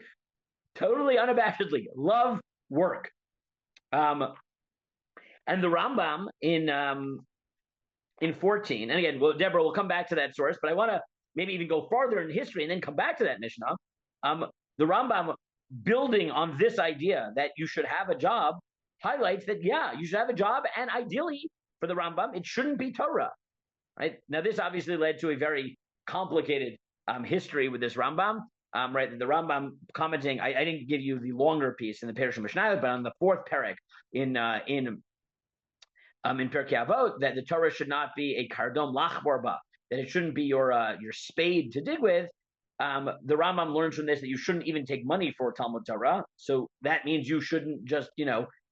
Totally unabashedly, love work. And the Rambam in 14, and again, well, Deborah, we'll come back to that source, but I want to maybe even go farther in history and then come back to that Mishnah. The Rambam, building on this idea that you should have a job, highlights that, yeah, you should have a job, and ideally, for the Rambam, it shouldn't be Torah, right? Now, this obviously led to a very complicated history with this Rambam, right? The Rambam commenting, I didn't give you the longer piece in the Perush Mishnah, but on the fourth parak in Pirkei Avot, that the Torah should not be a kardom lachbor ba, that it shouldn't be your spade to dig with. The Rambam learns from this that you shouldn't even take money for Talmud Torah. So that means you shouldn't just,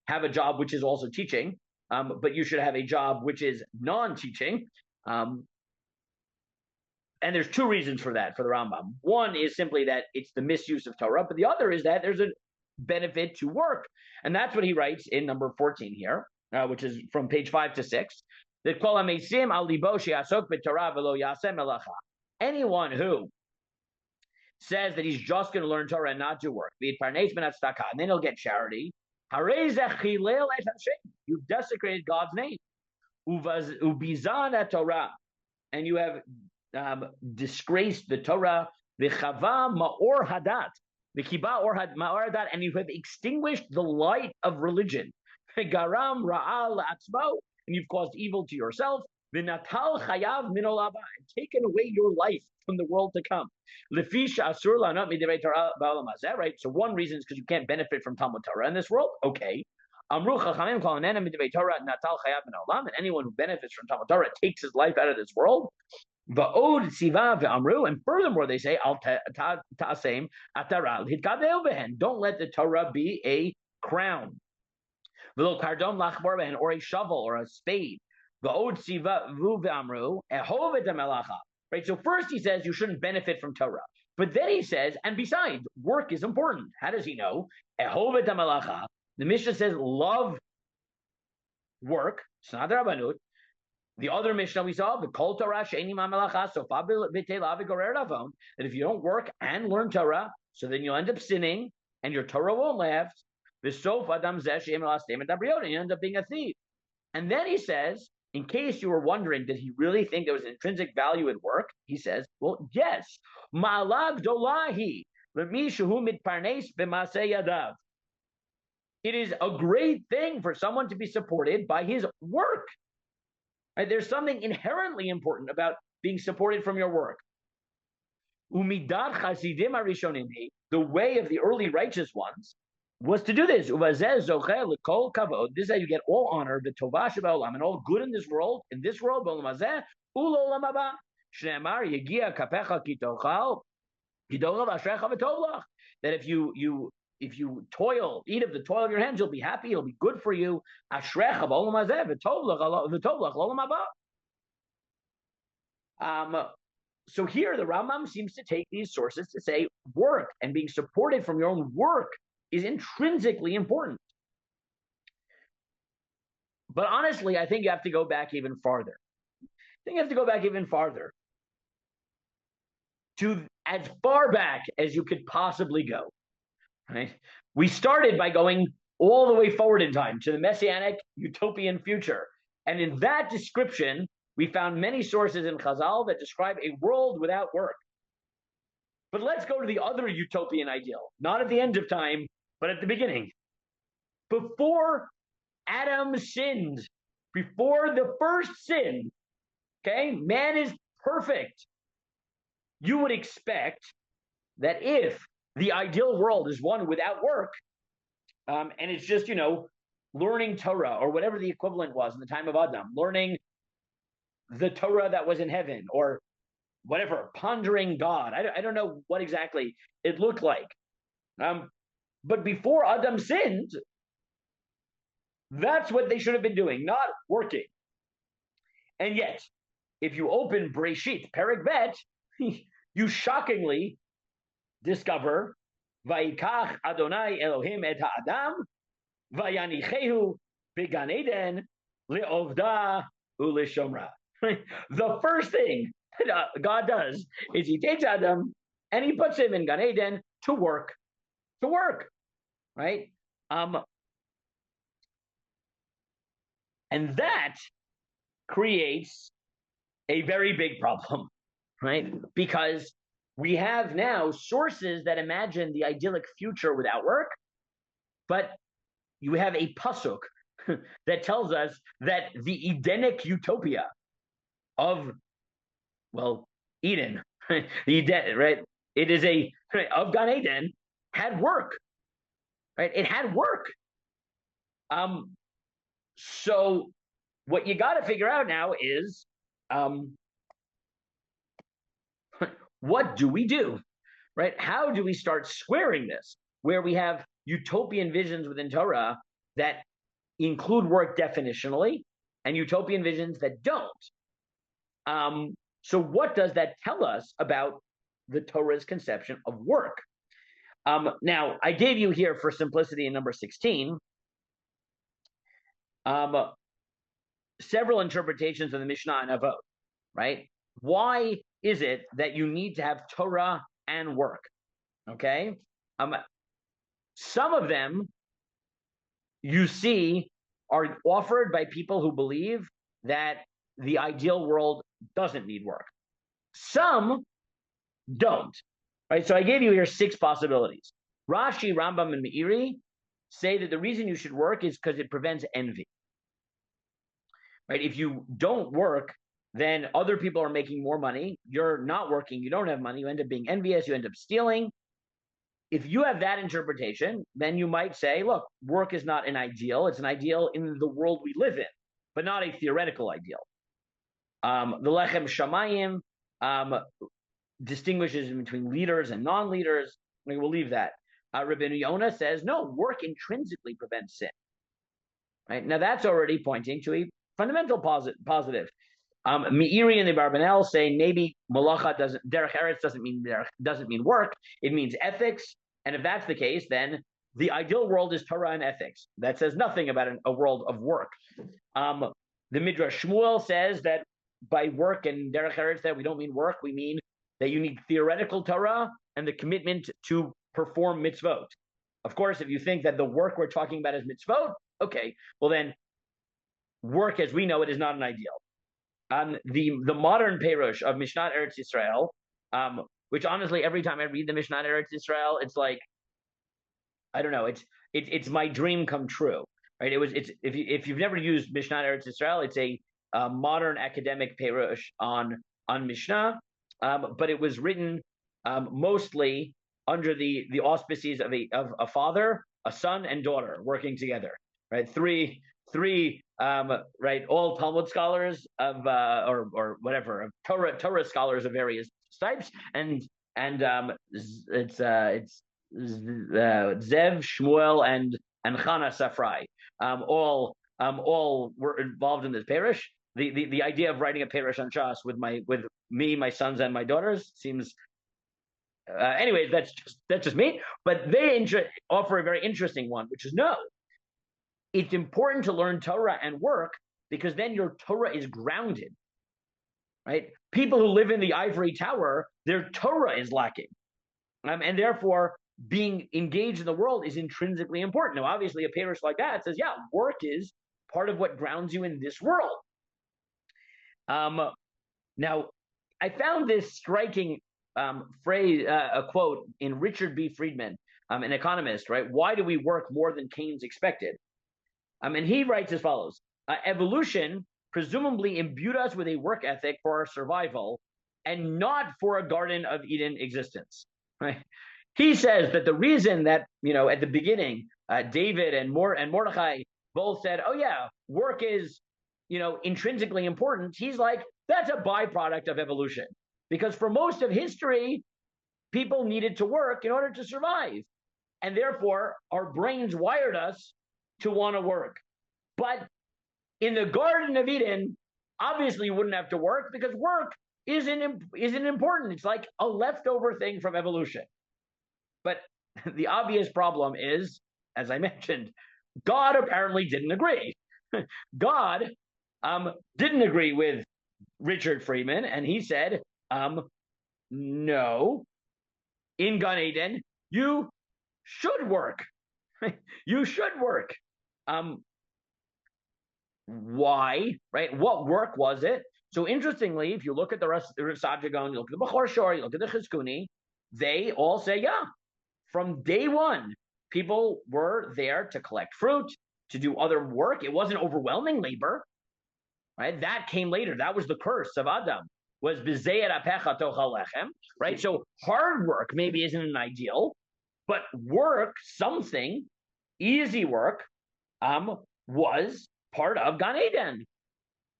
have a job which is also teaching, but you should have a job which is non-teaching. And there's two reasons for that for the Rambam. One is simply that it's the misuse of Torah, but the other is that there's a benefit to work. And that's what he writes in number 14 here, which is from page 5 to 6. That kol hamesim al libo she'asok b'Torah v'lo yaseh melacha. Anyone who says that he's just going to learn Torah and not do work, and then he'll get charity. You've desecrated God's name. Ubizan Torah, and you have disgraced the Torah. V'chava ma'or hadat, v'kiba ma'or hadat, and you have extinguished the light of religion. Garam ra'al atzmo, and you've caused evil to yourself. V'natal chayav min olava, and taken away your life from the world to come. Lefisha asur lanot midivrei Torah ba'olam hazeh, right? So one reason is because you can't benefit from Talmud Torah in this world. Okay. Amru chachamim kol hanena midivrei Torah natal chayav min olam, and anyone who benefits from Talmud Torah takes his life out of this world. Va'od siva ve'amru, and furthermore they say al ta'asem ataral hitkadeu behen. Don't let the Torah be a crown. V'lo kardom lachbor behen, or a shovel or a spade. Va'od siva ve'amru ehov et hamelacha. Right, so first he says you shouldn't benefit from Torah, but then he says, and besides, work is important. How does he know? Ehov et hamelacha. The Mishnah says, love work. Snad Rabbanut. The other Mishnah we saw, the Kol Torah she'eni ma'melacha sofa b'tela v'gorer davon, that if you don't work and learn Torah, so then you'll end up sinning, and your Torah won't last. V'sof adam zeh she'em elastem et abriot, and you end up being a thief. And then he says, in case you were wondering, did he really think there was an intrinsic value in work? He says, well, yes. Ma'alav dolahi l'mi shehu mitparnes b'maseh yadav. It is a great thing for someone to be supported by his work. Right? There's something inherently important about being supported from your work. Umidat chasidim harishonim, the way of the early righteous ones, was to do this. This is how you get all honor, the tovah shebaolam, and all good in this world, b'olam hazeh, u'lo'olam haba. Shneimar yegia kapecha ki tochal, kidola v'ashrecha v'tovlach. That if you toil, eat of the toil of your hands, you'll be happy, it'll be good for you. Ashrecha b'olam hazeh, v'tovlach l'olam haba. So here the Rambam seems to take these sources to say work and being supported from your own work is intrinsically important. But honestly, I think you have to go back even farther. To as far back as you could possibly go. Right? We started by going all the way forward in time to the messianic utopian future. And in that description, we found many sources in Chazal that describe a world without work. But let's go to the other utopian ideal, not at the end of time, but at the beginning. Before Adam sinned, before the first sin, okay, man is perfect. You would expect that if the ideal world is one without work, and it's just, learning Torah or whatever the equivalent was in the time of Adam, learning the Torah that was in heaven or whatever, pondering God. I don't know what exactly it looked like. But before Adam sinned, That's what they should have been doing, not working. And yet, if you open Breshit, Perek Bet, you shockingly discover Vayikach Adonai Elohim et ha'adam vayanichehu began Eden le'ovda u'leshomra. The first thing that God does is he takes Adam and he puts him in Gan Eden to work, right? And that creates a very big problem, right? Because we have now sources that imagine the idyllic future without work, but you have a pasuk that tells us that the Edenic utopia of, well, Eden, Eden, right? It is of Gan Eden had work, right? It had work. So what you got to figure out now is, what do we do, right? How do we start squaring this, where we have utopian visions within Torah that include work definitionally and utopian visions that don't? So what does that tell us about the Torah's conception of work? Now, I gave you here for simplicity in number 16, several interpretations of the Mishnah and Avot, right? Why is it that you need to have Torah and work? Okay. Some of them you see are offered by people who believe that the ideal world doesn't need work. Some don't, right? So I gave you here 6 possibilities. Rashi, Rambam, and Meiri say that the reason you should work is because it prevents envy, right? If you don't work, then other people are making more money. You're not working. You don't have money. You end up being envious. You end up stealing. If you have that interpretation, then you might say, look, work is not an ideal. It's an ideal in the world we live in, but not a theoretical ideal. The Lechem Shamayim distinguishes between leaders and non-leaders. We'll leave that. Rabbi Yonah says, no, work intrinsically prevents sin. Right? Now that's already pointing to a fundamental positive. Meiri and the Barbanel say maybe malacha doesn't, derech eretz doesn't mean work. It means ethics. And if that's the case, then the ideal world is Torah and ethics. That says nothing about a world of work. The Midrash Shmuel says that by work and derech eretz that we don't mean work. We mean that you need theoretical Torah and the commitment to perform mitzvot. Of course, if you think that the work we're talking about is mitzvot, okay, well then work as we know it is not an ideal. The modern Perush of Mishnat Eretz Yisrael, which honestly, every time I read the Mishnat Eretz Yisrael, it's like, I don't know, it's my dream come true, right? If you've never used Mishnat Eretz Yisrael, it's a modern academic Perush on Mishnah, but it was written mostly under the auspices of a father, a son, and daughter working together, right? Three right, all Talmud scholars of or whatever, of Torah scholars of various types, and it's Zev, Shmuel, and Chana Safrai, all were involved in this parish. The idea of writing a parish on Shas with me, my sons, and my daughters seems. Anyways, that's just me. But they offer a very interesting one, which is no. It's important to learn Torah and work because then your Torah is grounded, right? People who live in the ivory tower, their Torah is lacking. And therefore, being engaged in the world is intrinsically important. Now, obviously, a parish like that says, yeah, work is part of what grounds you in this world. Now, I found this striking phrase, a quote in Richard B. Friedman, an economist, right? Why do we work more than Keynes expected? And he writes as follows: evolution presumably imbued us with a work ethic for our survival and not for a Garden of Eden existence, right? He says that the reason that, at the beginning, David and Mordechai both said, oh yeah, work is, intrinsically important. He's like, that's a byproduct of evolution. Because for most of history, people needed to work in order to survive. And therefore, our brains wired us to want to work. But in the Garden of Eden, obviously you wouldn't have to work because work isn't important. It's like a leftover thing from evolution. But the obvious problem is, as I mentioned, God apparently didn't agree. God didn't agree with Richard Freeman, and he said, no, in Gan Eden, you should work. You should work. Why, right? What work was it? So interestingly, if you look at the rest of the Sajagon, you look at the Bechor Shor, you look at the Chizkuni, they all say, yeah, from day one, people were there to collect fruit, to do other work. It wasn't overwhelming labor, right? That came later. That was the curse of Adam, was b'zeir apecha tochal lechem, right? So hard work maybe isn't an ideal, but work, something, easy work, was part of Gan Eden.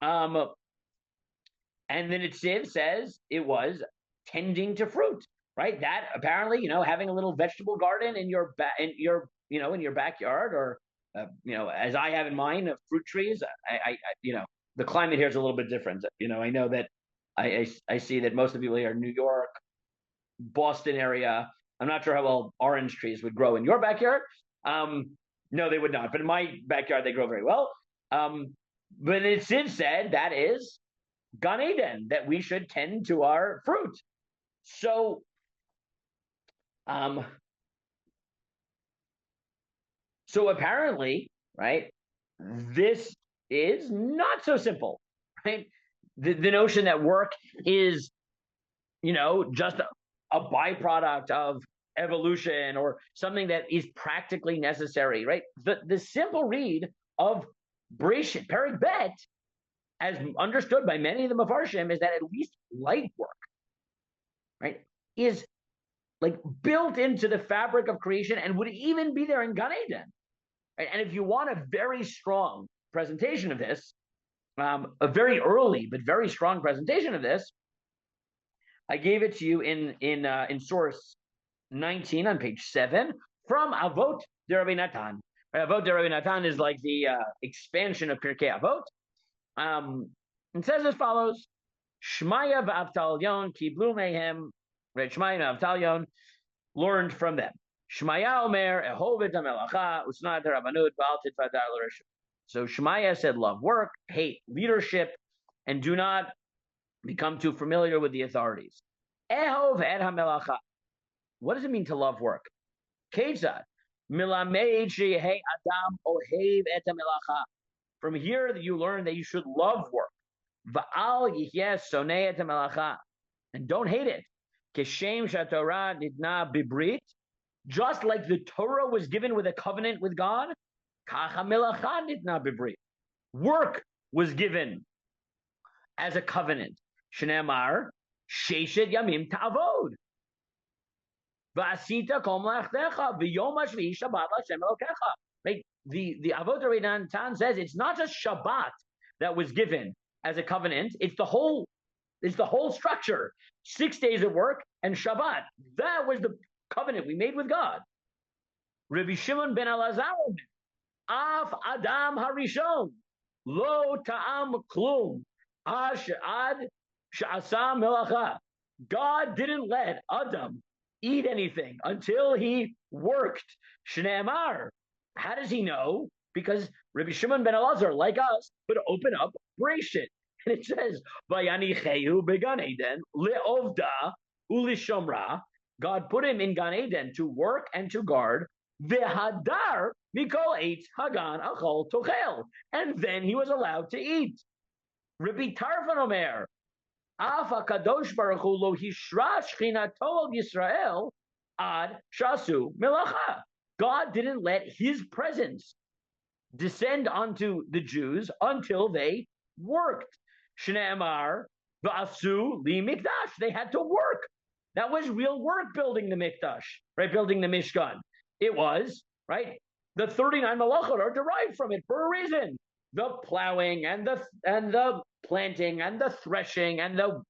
And then Siv says it was tending to fruit, right? That apparently, having a little vegetable garden in your in your backyard, or as I have in mine, of fruit trees. I the climate here is a little bit different. I know that I see that most of the people here in New York, Boston area. I'm not sure how well orange trees would grow in your backyard. No, they would not. But in my backyard, they grow very well. But Siv said that is Gan Eden, that we should tend to our fruit. So, apparently, right, this is not so simple, right? The notion that work is, just a byproduct of evolution or something that is practically necessary, right? The simple read of Bereshit Perek Bet, as understood by many of the Mefarshim, is that at least light work, right, is like built into the fabric of creation and would even be there in Gan Eden. Right? And if you want a very strong presentation of this, a very early but very strong presentation of this, I gave it to you in source 19 on page 7 from Avot de Rabbi Natan. Avot de Rabbi Natan is like the expansion of Pirkei Avot. It says as follows: Shmaya v'Avtalyon kiblu mehem. Right, Shmaya and Avtalyon learned from them. Shmaya omer ehov et hamelacha usnat harabanut v'al titfadar l'reshut. So Shmaya said, love work, hate leadership, and do not become too familiar with the authorities. Ehov et hamelacha. What does it mean to love work? Ketzad milamed sheyehei adam ohev et hamelacha. From here, you learn that you should love work. Va'al yihyeh sonei et hamelacha, and don't hate it. Keshem shaTorah nitna bibrit, just like the Torah was given with a covenant with God, kach hamelacha nitna bibrit. Work was given as a covenant. Shneimar sheshet yamim ta'avod. Va'asita kol melachtecha v'yom hashvi'i shabbat l'Hashem Elokecha. Right? The Avot Rabbi Natan says it's not just Shabbat that was given as a covenant; it's the whole structure. 6 days of work and Shabbat. That was the covenant we made with God. Rabbi Shimon ben Elazar, Af Adam Harishon, Lo Ta'am Klum, Ad Sha'asa Melacha. God didn't let Adam eat anything until he worked. Shneimar. How does he know? Because Rabbi Shimon ben Elazar, like us, would open up Bereshit. And it says, Vayanichehu began Eden, le'ovda ulishomra. God put him in Gan Eden to work and to guard. Vehadar mikol eitz hagan achol tochel. And then he was allowed to eat. Rabbi Tarfon Omer, Af HaKadosh Baruch Hu lo hishra shchinato al Yisrael ad shasu melacha. God didn't let his presence descend onto the Jews until they worked. Shneimar v'asu li mikdash. They had to work. That was real work, building the mikdash, right? Building the Mishkan. It was, right? The 39 malachot are derived from it for a reason. The plowing and the planting and the threshing and the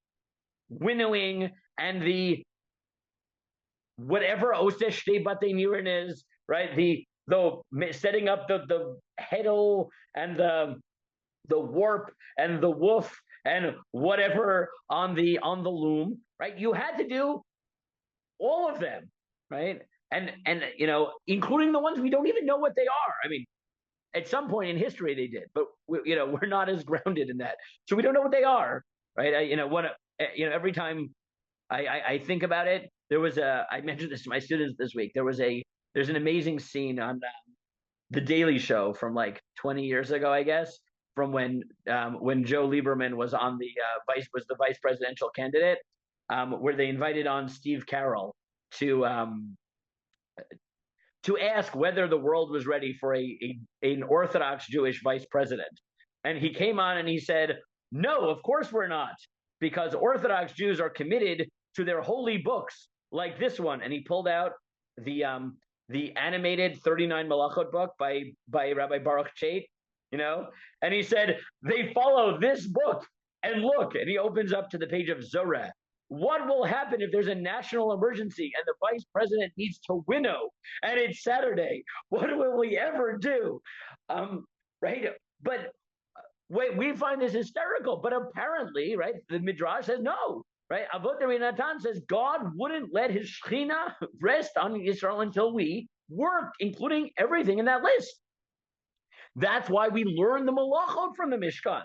winnowing and the whatever Oseh Shtei Batei Mirin is, right? The setting up the heddle and the warp and the woof and whatever on the loom, right? You had to do all of them, right? And including the ones we don't even know what they are. I mean, at some point in history they did, but we're not as grounded in that, so we don't know what they are, right? Every time I think about it, I mentioned this to my students this week. There's an amazing scene on the Daily Show from like 20 years ago, I guess, from when Joe Lieberman was on the vice presidential candidate, where they invited on Steve Carroll to ask whether the world was ready for an Orthodox Jewish vice president. And he came on and he said, no, of course we're not, because Orthodox Jews are committed to their holy books like this one. And he pulled out the animated 39 Malachot book by Rabbi Baruch Chait, and he said, they follow this book. And look, and he opens up to the page of Zorah. What will happen if there's a national emergency and the vice president needs to winnow and it's Saturday? What will we ever do? Right? But we find this hysterical. But apparently, right, the Midrash says no. Right? Avot Rabbi Natan says God wouldn't let his Shekhinah rest on Israel until we work, including everything in that list. That's why we learn the Malachot from the Mishkan.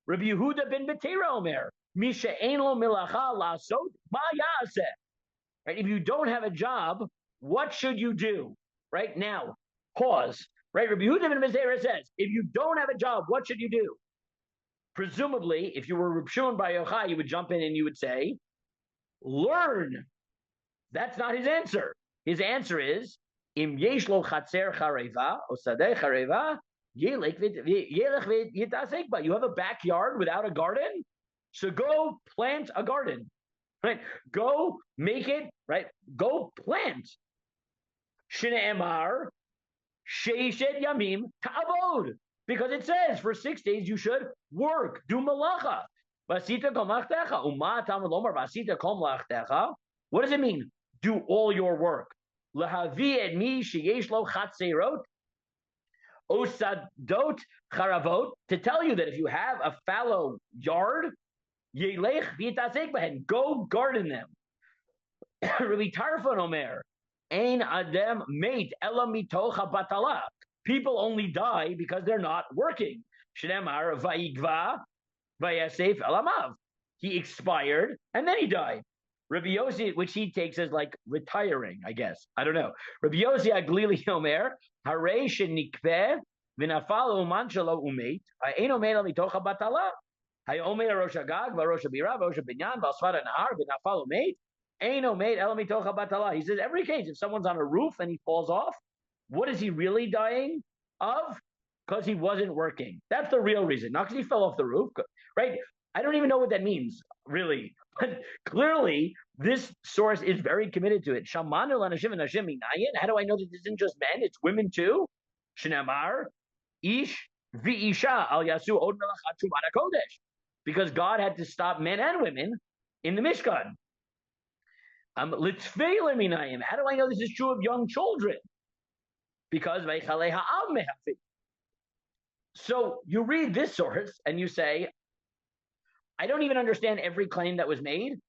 Rabbi Yehuda ben Betera Omer, Misha ein lo melacha lasot ma yaseh. Right? If you don't have a job, what should you do? Right now, pause. Right? Rabbi Yehuda ben Betera says, if you don't have a job, what should you do? Presumably, if you were Reb Shimon bar Yochai, you would jump in and you would say, learn. That's not his answer. His answer is, Im yesh lo chatzer chareva, o sadeh chareva, you have a backyard without a garden, so go plant a garden, right? Go make it, right? Go plant. Shne'emar sheishet yamim ta'avod, because it says for 6 days you should work, do malacha. Vasita kol malachtecha, uma tamar lomar vasita kol malachtecha. What does it mean? Do all your work. Lahavi et mi sheyesh lo chatzerot. Osadot charavot, to tell you that if you have a fallow yard, yelech v'yitasek b'hen, go garden them. Rabbi Tarfon Omer, ein adem meit ela mitocha batala. People only die because they're not working. Shnemar vayigva vayasef elamav. He expired and then he died. Rabbi Yossi, which he takes as like retiring, I guess. I don't know. Rabbi Yossi Aglili Omer, Hare shenikveh v'nafal uman shelo umeit, ha'ein omer al mitocha batala, ha'omer rosh hagag v'rosh habira v'rosh habinyan v'asfar ha'nahar v'nafal umeit, ein omer el mitocha batala. He says every case, if someone's on a roof and he falls off, what is he really dying of? Because he wasn't working. That's the real reason, not because he fell off the roof, right? I don't even know what that means, really. But clearly, this source is very committed to it. Shamanu lanashim v'nashim minayin. How do I know that this isn't just men? It's women too. Shnamar, ish v'isha al yasu od melachat shumat hakodesh. Because God had to stop men and women in the Mishkan. Litzvei leminayim. How do I know this is true of young children? Because v'ichalei ha'av mehafi. So you read this source and you say, I don't even understand every claim that was made.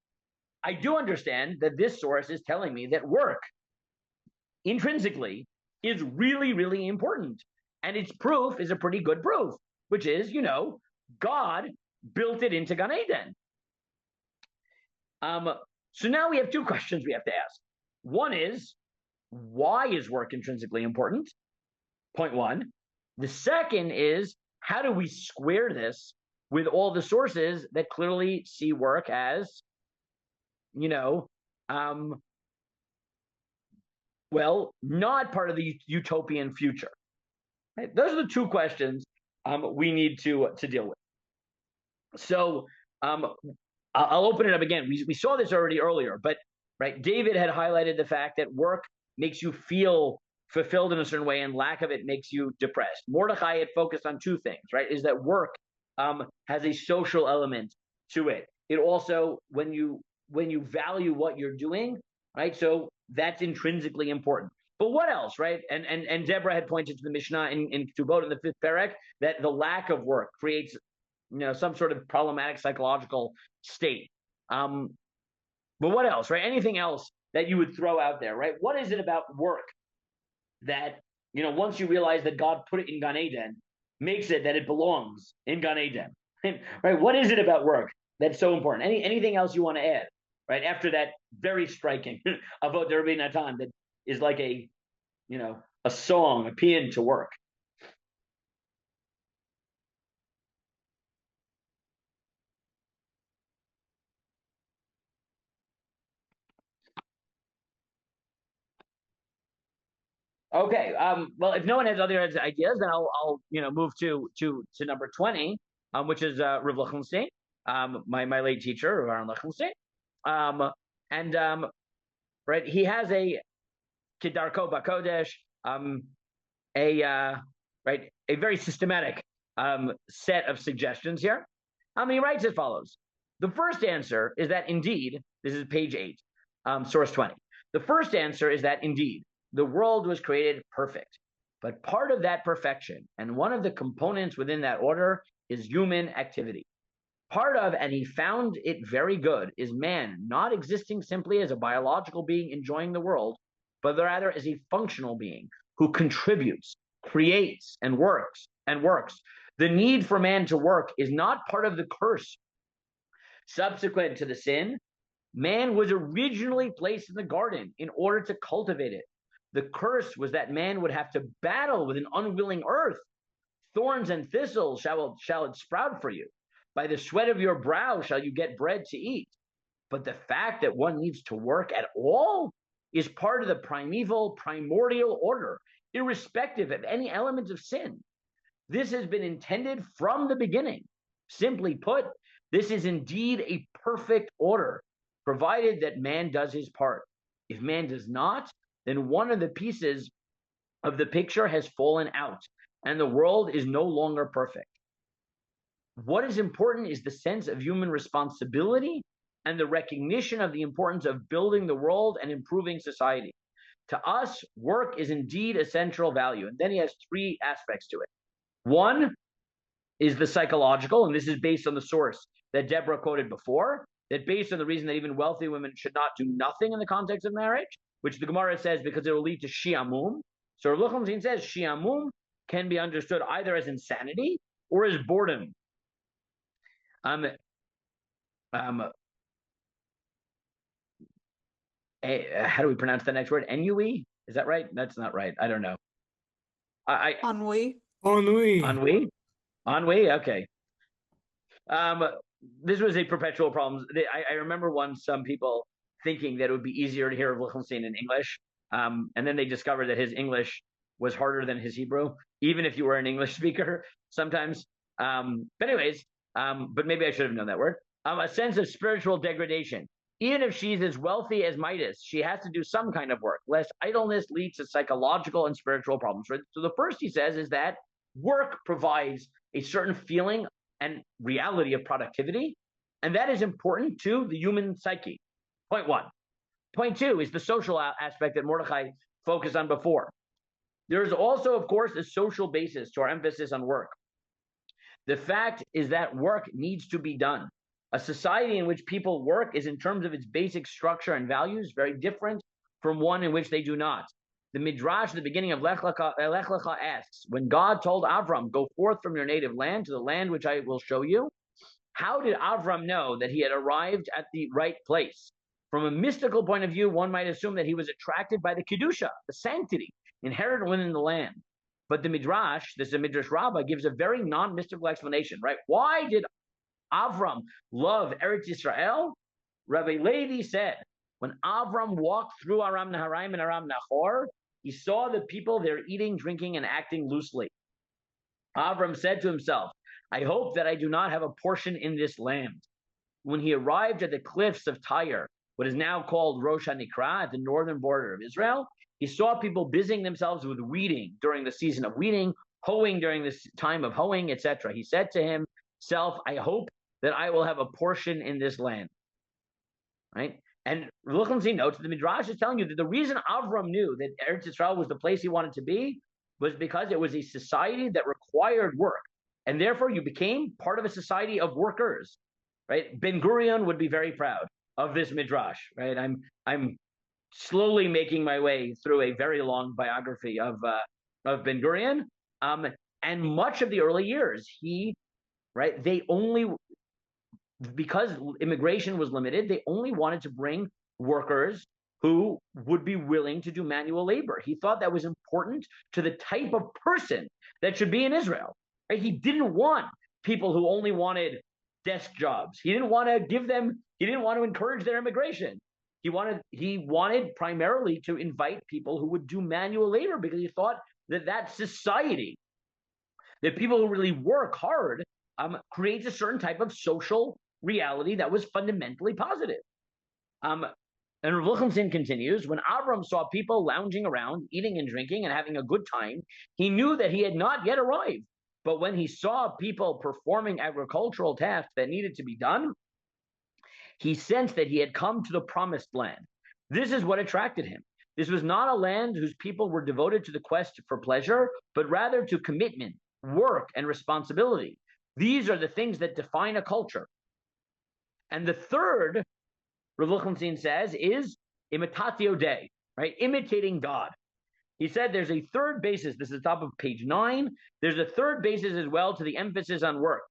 I do understand that this source is telling me that work intrinsically is really, really important. And its proof is a pretty good proof, which is, God built it into Gan Eden. So now we have two questions we have to ask. One is, why is work intrinsically important? Point one. The second is, how do we square this with all the sources that clearly see work as, not part of the utopian future? Right? Those are the two questions we need to deal with. So I'll open it up again. We saw this already earlier, but right, David had highlighted the fact that work makes you feel fulfilled in a certain way, and lack of it makes you depressed. Mordechai had focused on two things, right? Is that work has a social element to it. It also, when you value what you're doing, right? So that's intrinsically important. But what else, right? And Deborah had pointed to the Mishnah in Ketubot in the 5th Perek that the lack of work creates, some sort of problematic psychological state. But what else, right? Anything else that you would throw out there, right? What is it about work that, once you realize that God put it in Gan Eden, makes it that it belongs in Gan Eden, right? What is it about work that's so important? Anything else you want to add, right? After that very striking about the Rabbi Natan that is like a song, a paean to work. Okay. Well, if no one has other ideas, then I'll move to number 20, which is Rav Lichtenstein, my late teacher, Rav Aaron Lichtenstein. Right, he has a Kedarko Bakodesh, a very systematic set of suggestions here. He writes as follows. The first answer is that indeed, this is page 8, source 20. The first answer is that indeed, the world was created perfect. But part of that perfection, and one of the components within that order, is human activity. Part of, and he found it very good, is man not existing simply as a biological being enjoying the world, but rather as a functional being who contributes, creates, and works. The need for man to work is not part of the curse. Subsequent to the sin, man was originally placed in the garden in order to cultivate it. The curse was that man would have to battle with an unwilling earth. Thorns and thistles shall it sprout for you. By the sweat of your brow shall you get bread to eat. But the fact that one needs to work at all is part of the primordial order, irrespective of any element of sin. This has been intended from the beginning. Simply put, this is indeed a perfect order, provided that man does his part. If man does not, then one of the pieces of the picture has fallen out, and the world is no longer perfect. What is important is the sense of human responsibility and the recognition of the importance of building the world and improving society. To us, work is indeed a central value. And then he has 3 aspects to it. One is the psychological, and this is based on the source that Deborah quoted before, that based on the reason that even wealthy women should not do nothing in the context of marriage, which the Gemara says because it will lead to shiamum. So Rav Lichtenstein says shiamum can be understood either as insanity or as boredom. How do we pronounce the next word? Ennui? Is that right? That's not right. I don't know. Ennui. Ennui. Okay. This was a perpetual problem. I remember once some people thinking that it would be easier to hear Lichtenstein in English, and then they discovered that his English was harder than his Hebrew, even if you were an English speaker sometimes. But maybe I should have known that word. A sense of spiritual degradation. Even if she's as wealthy as Midas, she has to do some kind of work, lest idleness leads to psychological and spiritual problems. Right? So the first he says is that work provides a certain feeling and reality of productivity, and that is important to the human psyche. Point 1. Point 2 is the social aspect that Mordechai focused on before. There is also, of course, a social basis to our emphasis on work. The fact is that work needs to be done. A society in which people work is, in terms of its basic structure and values, very different from one in which they do not. The Midrash, the beginning of Lech Lecha asks, when God told Avram, go forth from your native land to the land which I will show you, how did Avram know that he had arrived at the right place? From a mystical point of view, one might assume that he was attracted by the Kedusha, the sanctity, inherent within the land. But the Midrash, this is a Midrash Rabbah, gives a very non-mystical explanation, right? Why did Avram love Eretz Yisrael? Rabbi Levi said, when Avram walked through Aram Naharaim and Aram Nahor, he saw the people there eating, drinking, and acting loosely. Avram said to himself, I hope that I do not have a portion in this land. When he arrived at the cliffs of Tyre, what is now called Rosh HaNikra, at the northern border of Israel, he saw people busying themselves with weeding during the season of weeding, hoeing during this time of hoeing, etc. He said to himself, I hope that I will have a portion in this land. Right? And Ruchonzi notes that the Midrash is telling you that the reason Avram knew that Eretz Yisrael was the place he wanted to be was because it was a society that required work. And therefore you became part of a society of workers, right? Ben Gurion would be very proud of this Midrash, right? I'm slowly making my way through a very long biography of Ben Gurion. And much of the early years, they only, because immigration was limited, they only wanted to bring workers who would be willing to do manual labor. He thought that was important to the type of person that should be in Israel. Right? He didn't want people who only wanted desk jobs. He didn't want to encourage their immigration. He wanted primarily to invite people who would do manual labor, because he thought that society, that people who really work hard, creates a certain type of social reality that was fundamentally positive. And Rav Lichtenstein continues, when Avram saw people lounging around, eating and drinking and having a good time, he knew that he had not yet arrived. But when he saw people performing agricultural tasks that needed to be done, he sensed that he had come to the promised land. This is what attracted him. This was not a land whose people were devoted to the quest for pleasure, but rather to commitment, work, and responsibility. These are the things that define a culture. And the third, Rav Lichtenstein says, is imitatio Dei, right? Imitating God. He said there's a third basis. This is the top of page 9. There's a third basis as well to the emphasis on work.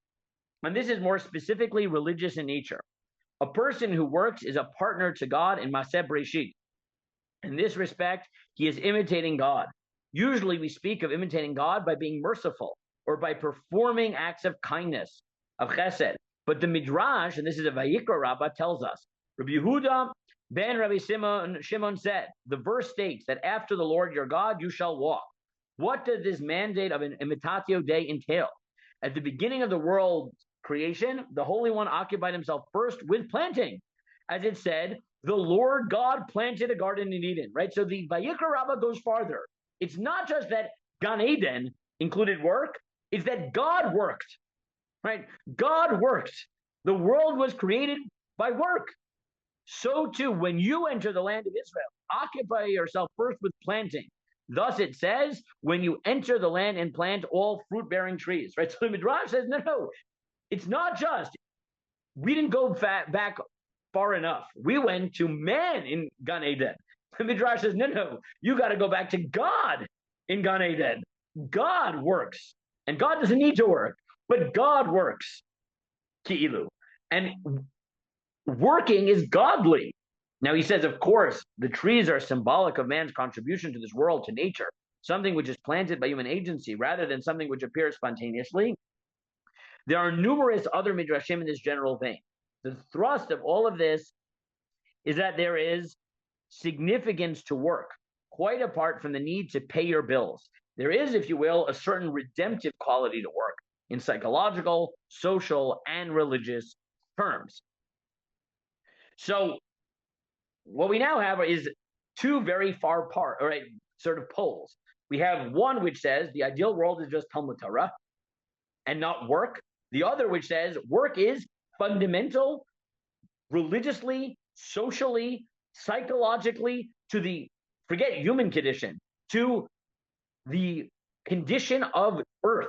And this is more specifically religious in nature. A person who works is a partner to God in Maseh Breshit. In this respect, he is imitating God. Usually we speak of imitating God by being merciful or by performing acts of kindness, of chesed. But the Midrash, and this is a Vayikra Rabbah, tells us, Rabbi Yehuda ben Rabbi Shimon said, the verse states that after the Lord your God you shall walk. What does this mandate of an imitatio Dei entail? At the beginning of the world creation, the Holy One occupied himself first with planting. As it said, the Lord God planted a garden in Eden, right? So the Vayikra Rabbah goes farther. It's not just that Gan Eden included work, it's that God worked, right? God worked. The world was created by work. So too, when you enter the land of Israel, occupy yourself first with planting. Thus it says, when you enter the land and plant all fruit-bearing trees, right? So the Midrash says, no, it's not just, we didn't go back far enough. We went to man in Gan Eden. The Midrash says, no, you got to go back to God in Gan Eden. God works. And God doesn't need to work, but God works. Ki'ilu. And working is godly. Now he says, of course, the trees are symbolic of man's contribution to this world, to nature, something which is planted by human agency rather than something which appears spontaneously. There are numerous other midrashim in this general vein. The thrust of all of this is that there is significance to work, quite apart from the need to pay your bills. There is, if you will, a certain redemptive quality to work in psychological, social, and religious terms. So what we now have is two very far apart, right, sort of poles. We have one which says the ideal world is just Talmud Torah and not work. The other which says work is fundamental, religiously, socially, psychologically, to the, forget human condition, to the condition of earth.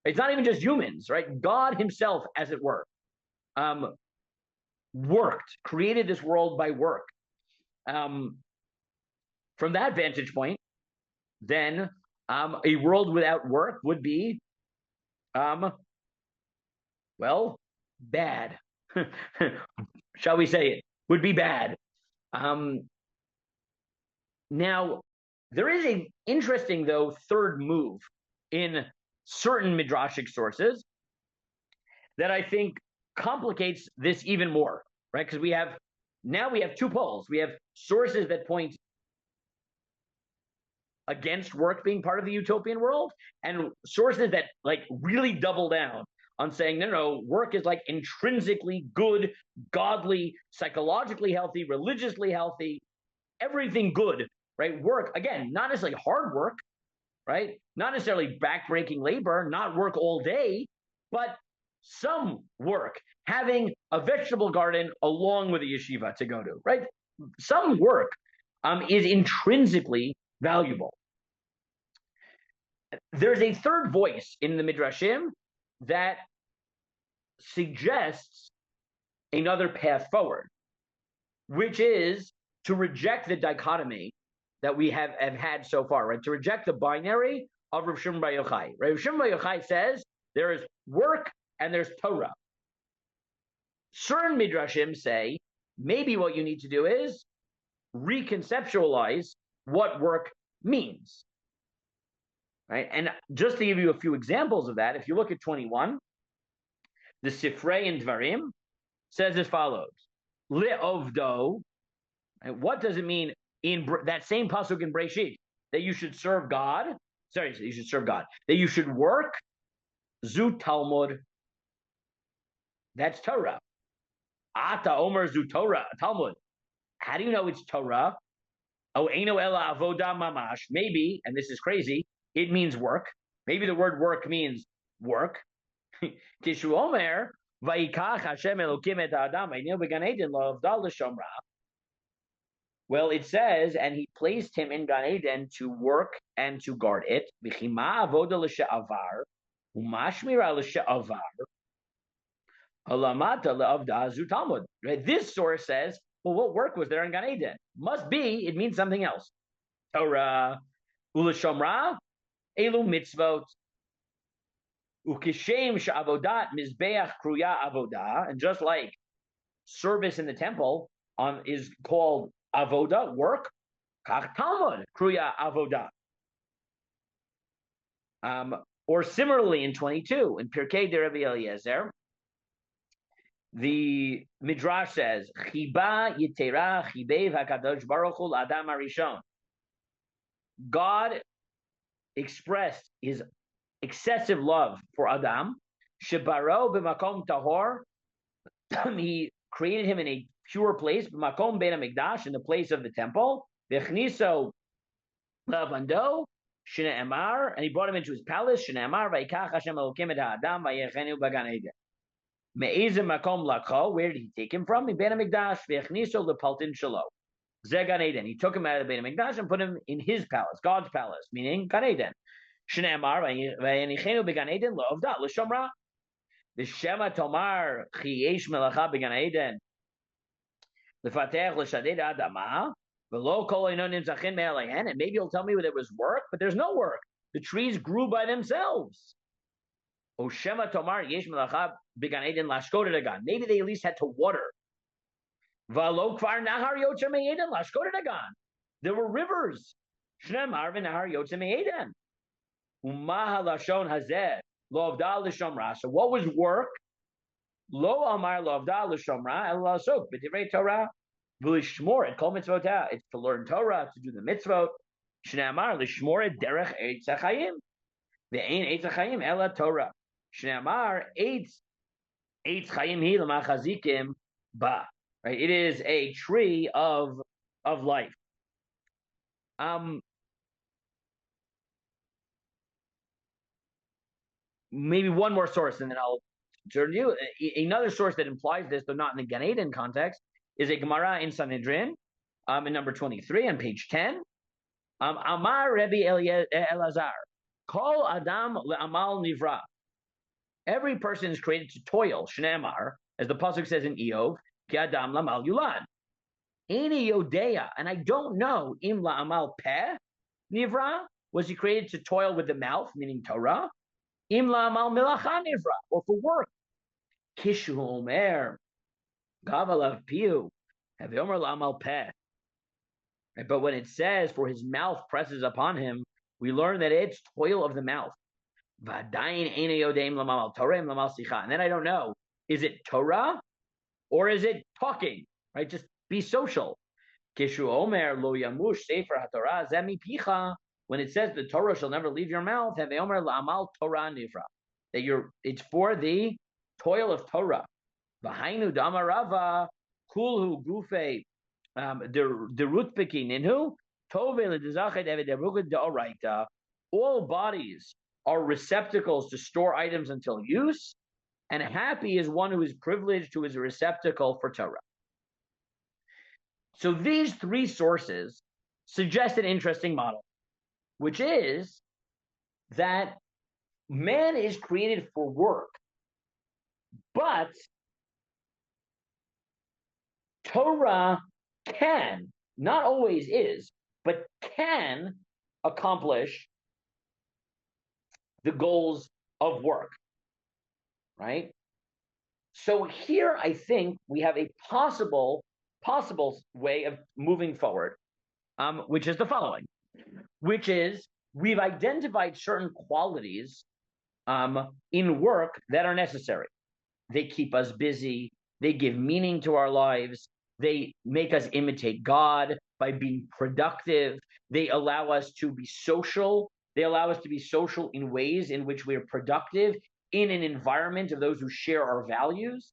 It's not even just humans, right? God himself, as it were, worked, created this world by work. From that vantage point, then a world without work would be, well, bad. Shall we say it? Would be bad. Now, there is an interesting, though, third move in certain midrashic sources that I think complicates this even more, right? Because we have two poles. We have sources that point against work being part of the utopian world, and sources that like really double down on saying, no, work is like intrinsically good, godly, psychologically healthy, religiously healthy, everything good, right? Work, again, not necessarily hard work, right? Not necessarily backbreaking labor, not work all day, but some work, having a vegetable garden along with a yeshiva to go to, right? some work is intrinsically valuable. There's a third voice in the Midrashim that suggests another path forward, which is to reject the dichotomy that we have had so far, right? To reject the binary of Rav Shimon Bar Yochai. Rav Shimon Bar Yochai says there is work and there's Torah. Certain Midrashim say maybe what you need to do is reconceptualize what work means, right? And just to give you a few examples of that, if you look at 21, the Sifrei in Dvarim says as follows: Le'ovdo. And what does it mean in that same pasuk in Breshit that you should serve God? Sorry, you should serve God. That you should work. Zu Talmud. That's Torah. Ata Omer Zu Torah Talmud. How do you know it's Torah? Oh, Eino Ela Avoda Mamash. Maybe, and this is crazy, it means work. Maybe the word work means work. Kishu Omer Vayikach Hashem Elokim et Adam Eino Began Eden Lo Avdal L'Shomra. Well, it says, and he placed him in Gan Eden to work and to guard it. B'chima avoda l'she'avar, u'mashmira l'she'avar, halamata le'avda zu Talmud. Right? This source says, well, what work was there in Gan Eden? Must be, it means something else. Torah, u'l'shomra, elu mitzvot, u'kishem she'avodat mizbeach kruya avoda, and just like service in the temple is called avoda, work, kach Talmud, kruya avoda. Or similarly in 22, in Pirkei de Rabbi Eliezer, the Midrash says, Chiba yitera chibev hakadosh baruch hu l'adam harishon. God expressed his excessive love for Adam. Shebaro b'makom tahor. He created him in a pure place, b'makom bein hamikdash, in the place of the temple. V'chniso lavando shene emar, and he brought him into his palace. Shene emar vayikach Hashem Elokim et ha'adam vayechenu b'gan eden. Me'ezim makom lakho. Where did he take him from? In bein hamikdash. V'chniso lepaltin shelo. Ze gan eden. He took him out of the bein hamikdash and put him in his palace, God's palace, meaning Gan Eden. Shene emar vayechenu b'gan eden lo avda l'shomra. V'shema tomar chi yesh melacha b'gan eden. And maybe you'll tell me there was work, but there's no work. The trees grew by themselves. Maybe they at least had to water. There were rivers. So what was work? Lo amar lo avda l'shomra el lasok b'divrei Torah v'lishmoret kol mitzvotah. It's to learn Torah, to do the mitzvot. Shnei amar lishmoret derech eitz hachayim. Ve'ein eitz hachayim ela Torah. Shnei amar eitz chayim hi l'machazikim ba. Right, it is a tree of life. Maybe one more source, and then I'll turn to you. Another source that implies this, though not in the Gan Eden context, is a Gemara in Sanhedrin, in number 23 on page 10. Amar Rabbi Elazar, Kol Adam le'amal nivra. Every person is created to toil, Shneimar, as the pasuk says in Eov, Ki Adam la'amal yulad. Eini yodea, and I don't know, im la'amal peh nivra, was he created to toil with the mouth, meaning Torah? Im la'amal melacha nivra, or for work. Kishu omer, gavalav piu, haveomer la'amal peh. But when it says, for his mouth presses upon him, we learn that it's toil of the mouth. And then I don't know, is it Torah or is it talking? Right? Just be social. Kishu omer lo yamush sefer haTorah zemi picha. When it says the Torah shall never leave your mouth, have omer la'amal Torah nifra. That it's for the toil of Torah. V'hainu damarava kulhu gufe derutpeki ninhu tove ledezachet eved derugad deoraita. All bodies are receptacles to store items until use, and happy is one who is privileged, who is a receptacle for Torah. So these three sources suggest an interesting model, which is that man is created for work, but Torah can, not always is, but can accomplish the goals of work, right? So here I think we have a possible way of moving forward, which is the following, which is we've identified certain qualities in work that are necessary. They keep us busy. They give meaning to our lives. They make us imitate God by being productive. They allow us to be social. They allow us to be social in ways in which we are productive in an environment of those who share our values.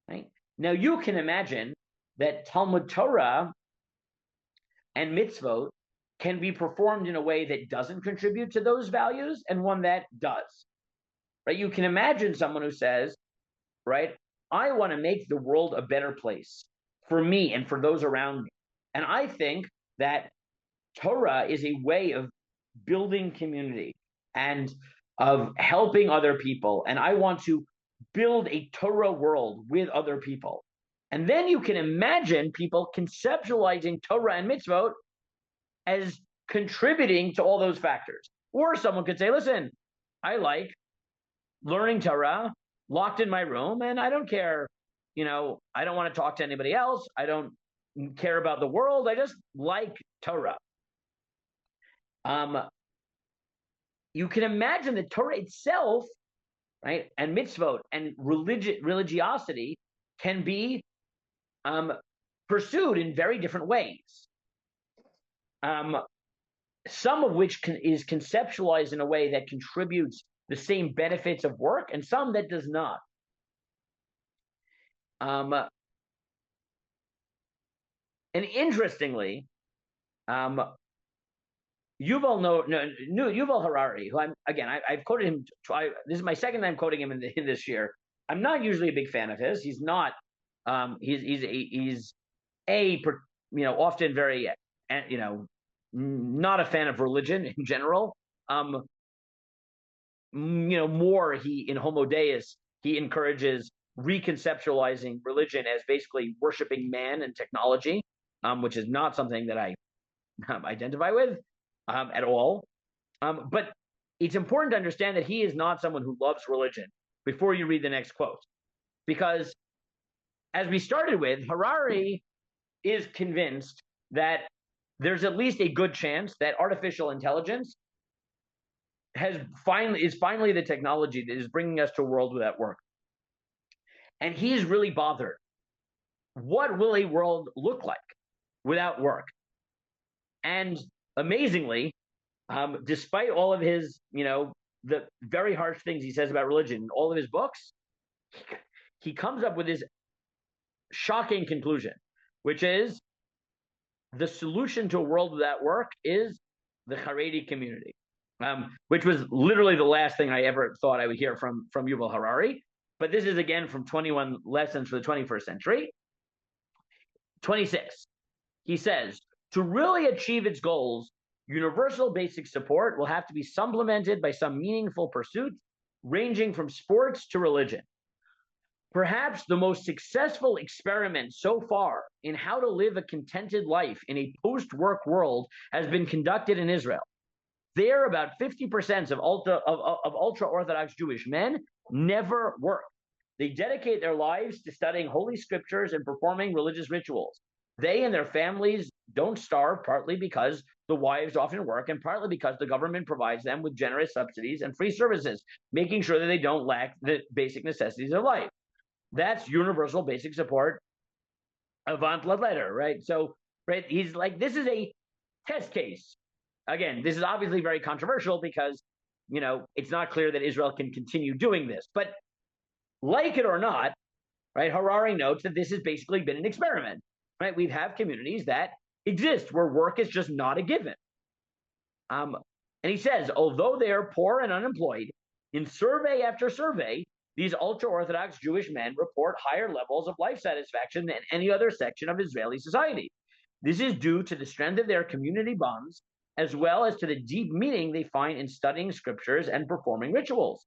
Right? Now, you can imagine that Talmud Torah and mitzvot can be performed in a way that doesn't contribute to those values and one that does. Right? You can imagine someone who says, right, I want to make the world a better place for me and for those around me. And I think that Torah is a way of building community and of helping other people. And I want to build a Torah world with other people. And then you can imagine people conceptualizing Torah and mitzvot as contributing to all those factors. Or someone could say, listen, I like learning Torah locked in my room, and I don't care, I don't want to talk to anybody else. I don't care about the world. I just like Torah. You can imagine the Torah itself, right, and mitzvot and religiosity can be pursued in very different ways. Some of which is conceptualized in a way that contributes the same benefits of work, and some that does not. And interestingly, Yuval Harari, who I've quoted him. This is my second time quoting him in this year. I'm not usually a big fan of his. He's not. He's often very, not a fan of religion in general. More in Homo Deus, he encourages reconceptualizing religion as basically worshiping man and technology, which is not something that I identify with at all. But it's important to understand that he is not someone who loves religion before you read the next quote. Because as we started with, Harari is convinced that there's at least a good chance that artificial intelligence is finally the technology that is bringing us to a world without work. And he's really bothered. What will a world look like without work? And amazingly, despite all of his, the very harsh things he says about religion in all of his books, he comes up with this shocking conclusion, which is the solution to a world without work is the Haredi community, which was literally the last thing I ever thought I would hear from Yuval Harari. But this is again from 21 Lessons for the 21st Century. 26. He says, to really achieve its goals, universal basic support will have to be supplemented by some meaningful pursuits ranging from sports to religion. Perhaps the most successful experiment so far in how to live a contented life in a post-work world has been conducted in Israel. There, about 50% of ultra-Orthodox Jewish men never work. They dedicate their lives to studying holy scriptures and performing religious rituals. They and their families don't starve, partly because the wives often work and partly because the government provides them with generous subsidies and free services, making sure that they don't lack the basic necessities of life. That's universal basic support avant la letter, right? So, right, he's like, this is a test case. Again, this is obviously very controversial because, it's not clear that Israel can continue doing this. But like it or not, right, Harari notes that this has basically been an experiment, right? We have communities that exist where work is just not a given. And he says, although they are poor and unemployed, in survey after survey, these ultra-Orthodox Jewish men report higher levels of life satisfaction than any other section of Israeli society. This is due to the strength of their community bonds, as well as to the deep meaning they find in studying scriptures and performing rituals.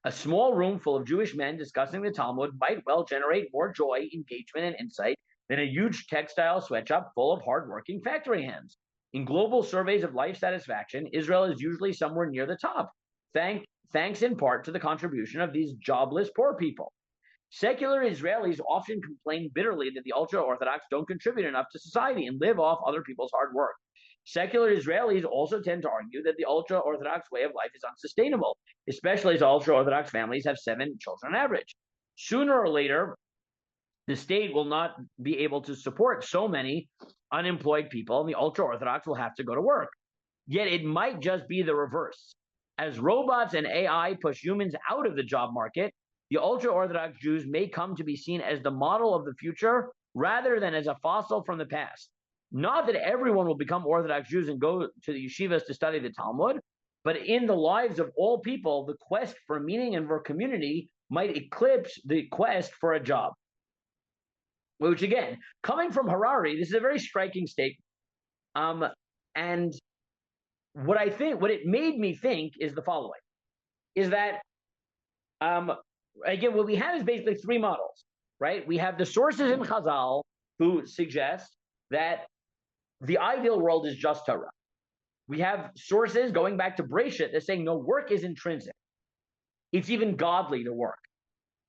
A small room full of Jewish men discussing the Talmud might well generate more joy, engagement, and insight than a huge textile sweatshop full of hardworking factory hands. In global surveys of life satisfaction, Israel is usually somewhere near the top, thanks in part to the contribution of these jobless poor people. Secular Israelis often complain bitterly that the ultra-Orthodox don't contribute enough to society and live off other people's hard work. Secular Israelis also tend to argue that the ultra-Orthodox way of life is unsustainable, especially as ultra-Orthodox families have 7 children on average. Sooner or later, the state will not be able to support so many unemployed people, and the ultra-Orthodox will have to go to work. Yet it might just be the reverse. As robots and AI push humans out of the job market, the ultra-Orthodox Jews may come to be seen as the model of the future rather than as a fossil from the past. Not that everyone will become Orthodox Jews and go to the yeshivas to study the Talmud, but in the lives of all people, the quest for meaning and for community might eclipse the quest for a job. Which again, coming from Harari, this is a very striking statement. And what it made me think is the following, is that, again, what we have is basically 3 models, right? We have the sources in Chazal who suggest that the ideal world is just Torah. We have sources going back to Breshit that's saying, no, work is intrinsic. It's even godly to work.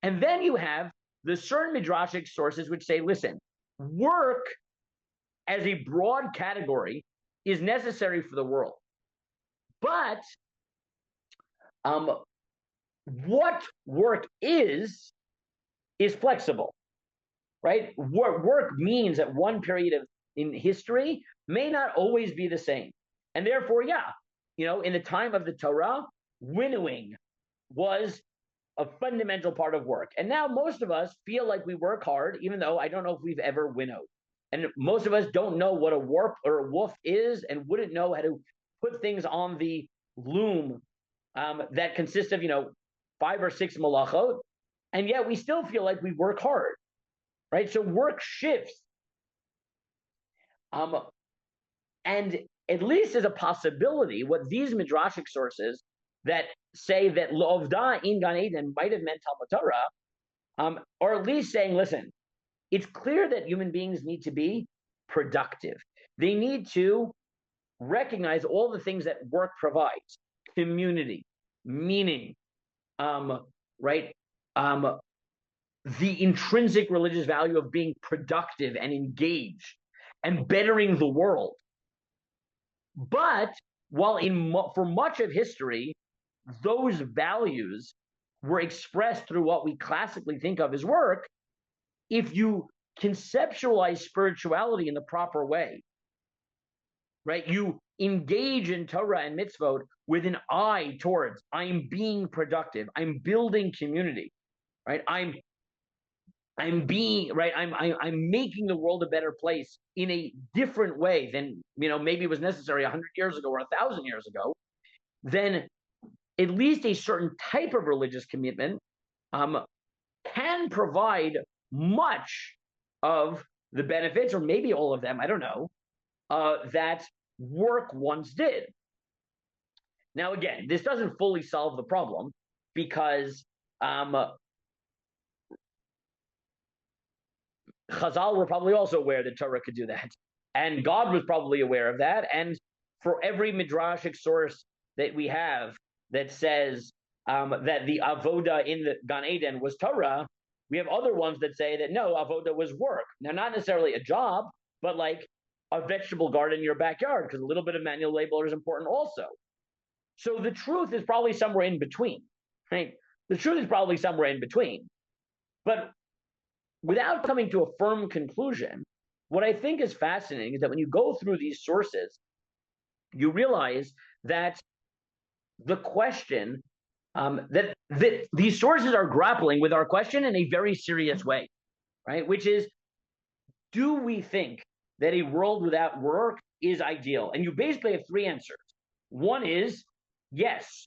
And then you have the certain midrashic sources which say, listen, work as a broad category is necessary for the world. But what work is flexible, right? What work means at one period in history may not always be the same. And therefore, in the time of the Torah, winnowing was a fundamental part of work. And now most of us feel like we work hard, even though I don't know if we've ever winnowed. And most of us don't know what a warp or a woof is and wouldn't know how to put things on the loom that consists of, 5 or 6 malachot. And yet we still feel like we work hard, right? So work shifts. And at least as a possibility, what these midrashic sources that say that Lo'ovda in Gan Eden might have meant Talmud Torah, or at least saying, listen, it's clear that human beings need to be productive. They need to recognize all the things that work provides: community, meaning, right? The intrinsic religious value of being productive and engaged and bettering the world. But while for much of history, those values were expressed through what we classically think of as work, if you conceptualize spirituality in the proper way, right? You engage in Torah and mitzvot with an eye towards, I'm being productive, I'm building community, right? I'm making the world a better place in a different way than, maybe it was necessary 100 years ago or 1,000 years ago. Then at least a certain type of religious commitment can provide much of the benefits, or maybe all of them, I don't know, that work once did. Now, again, this doesn't fully solve the problem, because Chazal were probably also aware that Torah could do that, and God was probably aware of that. And for every midrashic source that we have that says that the avoda in the Gan Eden was Torah, we have other ones that say that no, avoda was work. Now, not necessarily a job, but like a vegetable garden in your backyard, because a little bit of manual labor is important also. So the truth is probably somewhere in between, right? The truth is probably somewhere in between. But without coming to a firm conclusion, what I think is fascinating is that when you go through these sources, you realize that the question that these sources are grappling with our question in a very serious way, right? Which is, do we think that a world without work is ideal? And you basically have 3 answers. One is, yes,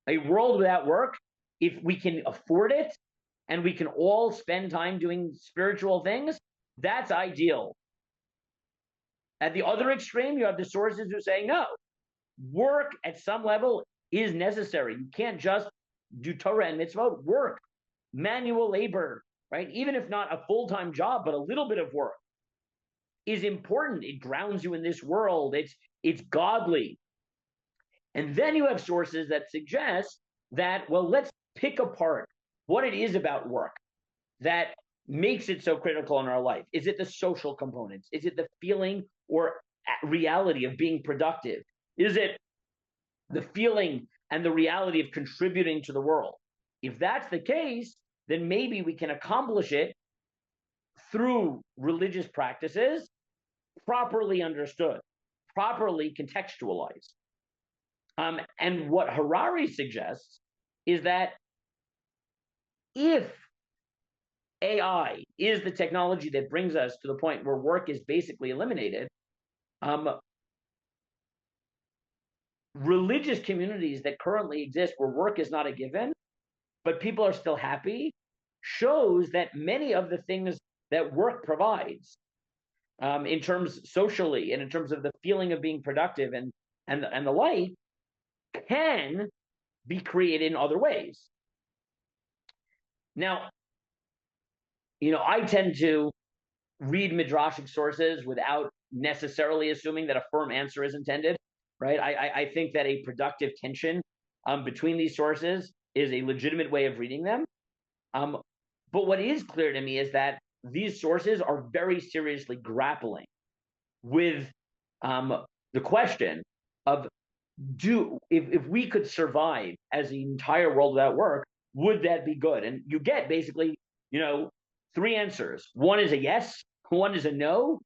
a world without work, if we can afford it and we can all spend time doing spiritual things, That's ideal. At the other extreme, you have the sources who say, no, work at some level is necessary. You can't just do Torah and mitzvot. Work, manual labor, right? Even if not a full-time job, but a little bit of work is important. It grounds you in this world. It's godly. And then you have sources that suggest that, well, let's pick apart what it is about work that makes it so critical in our life. Is it the social components? Is it the feeling or reality of being productive? Is it the feeling and the reality of contributing to the world? If that's the case, then maybe we can accomplish it through religious practices, properly understood, properly contextualized. And what Harari suggests is that if AI is the technology that brings us to the point where work is basically eliminated, religious communities that currently exist where work is not a given, but people are still happy, shows that many of the things that work provides, in terms socially and in terms of the feeling of being productive and the like, can be created in other ways. Now, I tend to read midrashic sources without necessarily assuming that a firm answer is intended, right? I think that a productive tension between these sources is a legitimate way of reading them. But what is clear to me is that these sources are very seriously grappling with the question of if we could survive as the entire world without work, would that be good? And you get basically, three answers. One is a yes, one is a no,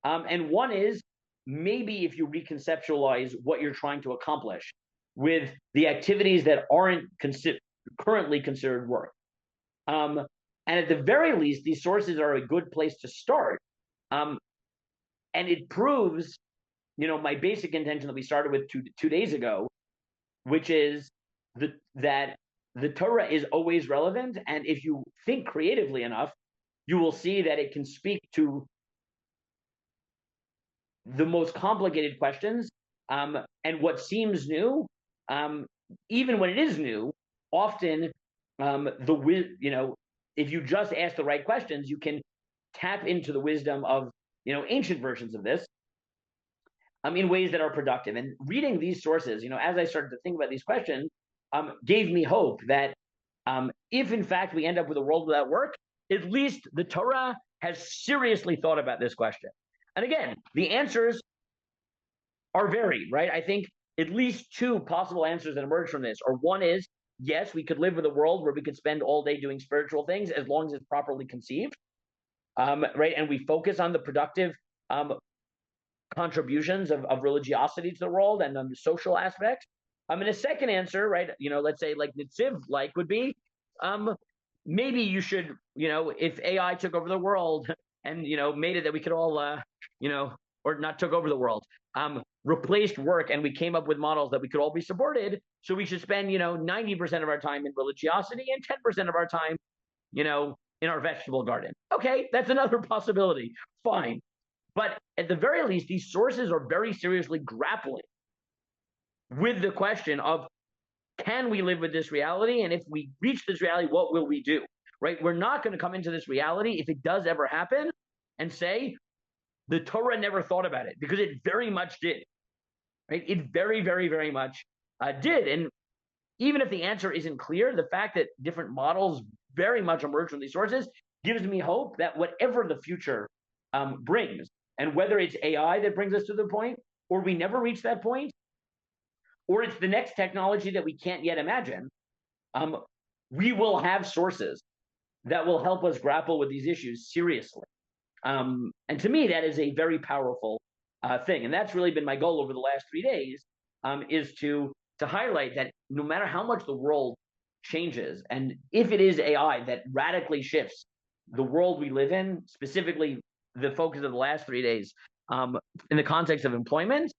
and one is maybe if you reconceptualize what you're trying to accomplish with the activities that aren't currently considered work. And at the very least, these sources are a good place to start. And it proves, my basic intention that we started with two days ago, which is that the Torah is always relevant. And if you think creatively enough, you will see that it can speak to the most complicated questions. And what seems new, even when it is new, often if you just ask the right questions, you can tap into the wisdom of ancient versions of this in ways that are productive. And reading these sources, as I started to think about these questions, gave me hope that if in fact we end up with a world without work, at least the Torah has seriously thought about this question. And again, the answers are varied, right? I think at least two possible answers that emerge from this are: one is, yes, we could live with a world where we could spend all day doing spiritual things as long as it's properly conceived, right? And we focus on the productive contributions of religiosity to the world and on the social aspects. And a second answer, right, let's say like Nitziv would be, maybe you should, if AI took over the world and, made it that we could all, or not took over the world, replaced work, and we came up with models that we could all be supported. So we should spend, 90% of our time in religiosity and 10% of our time, in our vegetable garden. Okay, that's another possibility. Fine. But at the very least, these sources are very seriously grappling with the question of, can we live with this reality? And if we reach this reality, what will we do? Right? We're not going to come into this reality, if it does ever happen, and say, the Torah never thought about it, because it very much did. Right? It very, very, very much did. And even if the answer isn't clear, the fact that different models very much emerge from these sources gives me hope that whatever the future brings, and whether it's AI that brings us to the point, or we never reach that point, or it's the next technology that we can't yet imagine, we will have sources that will help us grapple with these issues seriously. And to me, that is a very powerful thing. And that's really been my goal over the last 3 days, is to highlight that no matter how much the world changes, and if it is AI that radically shifts the world we live in, specifically the focus of the last 3 days, in the context of employment,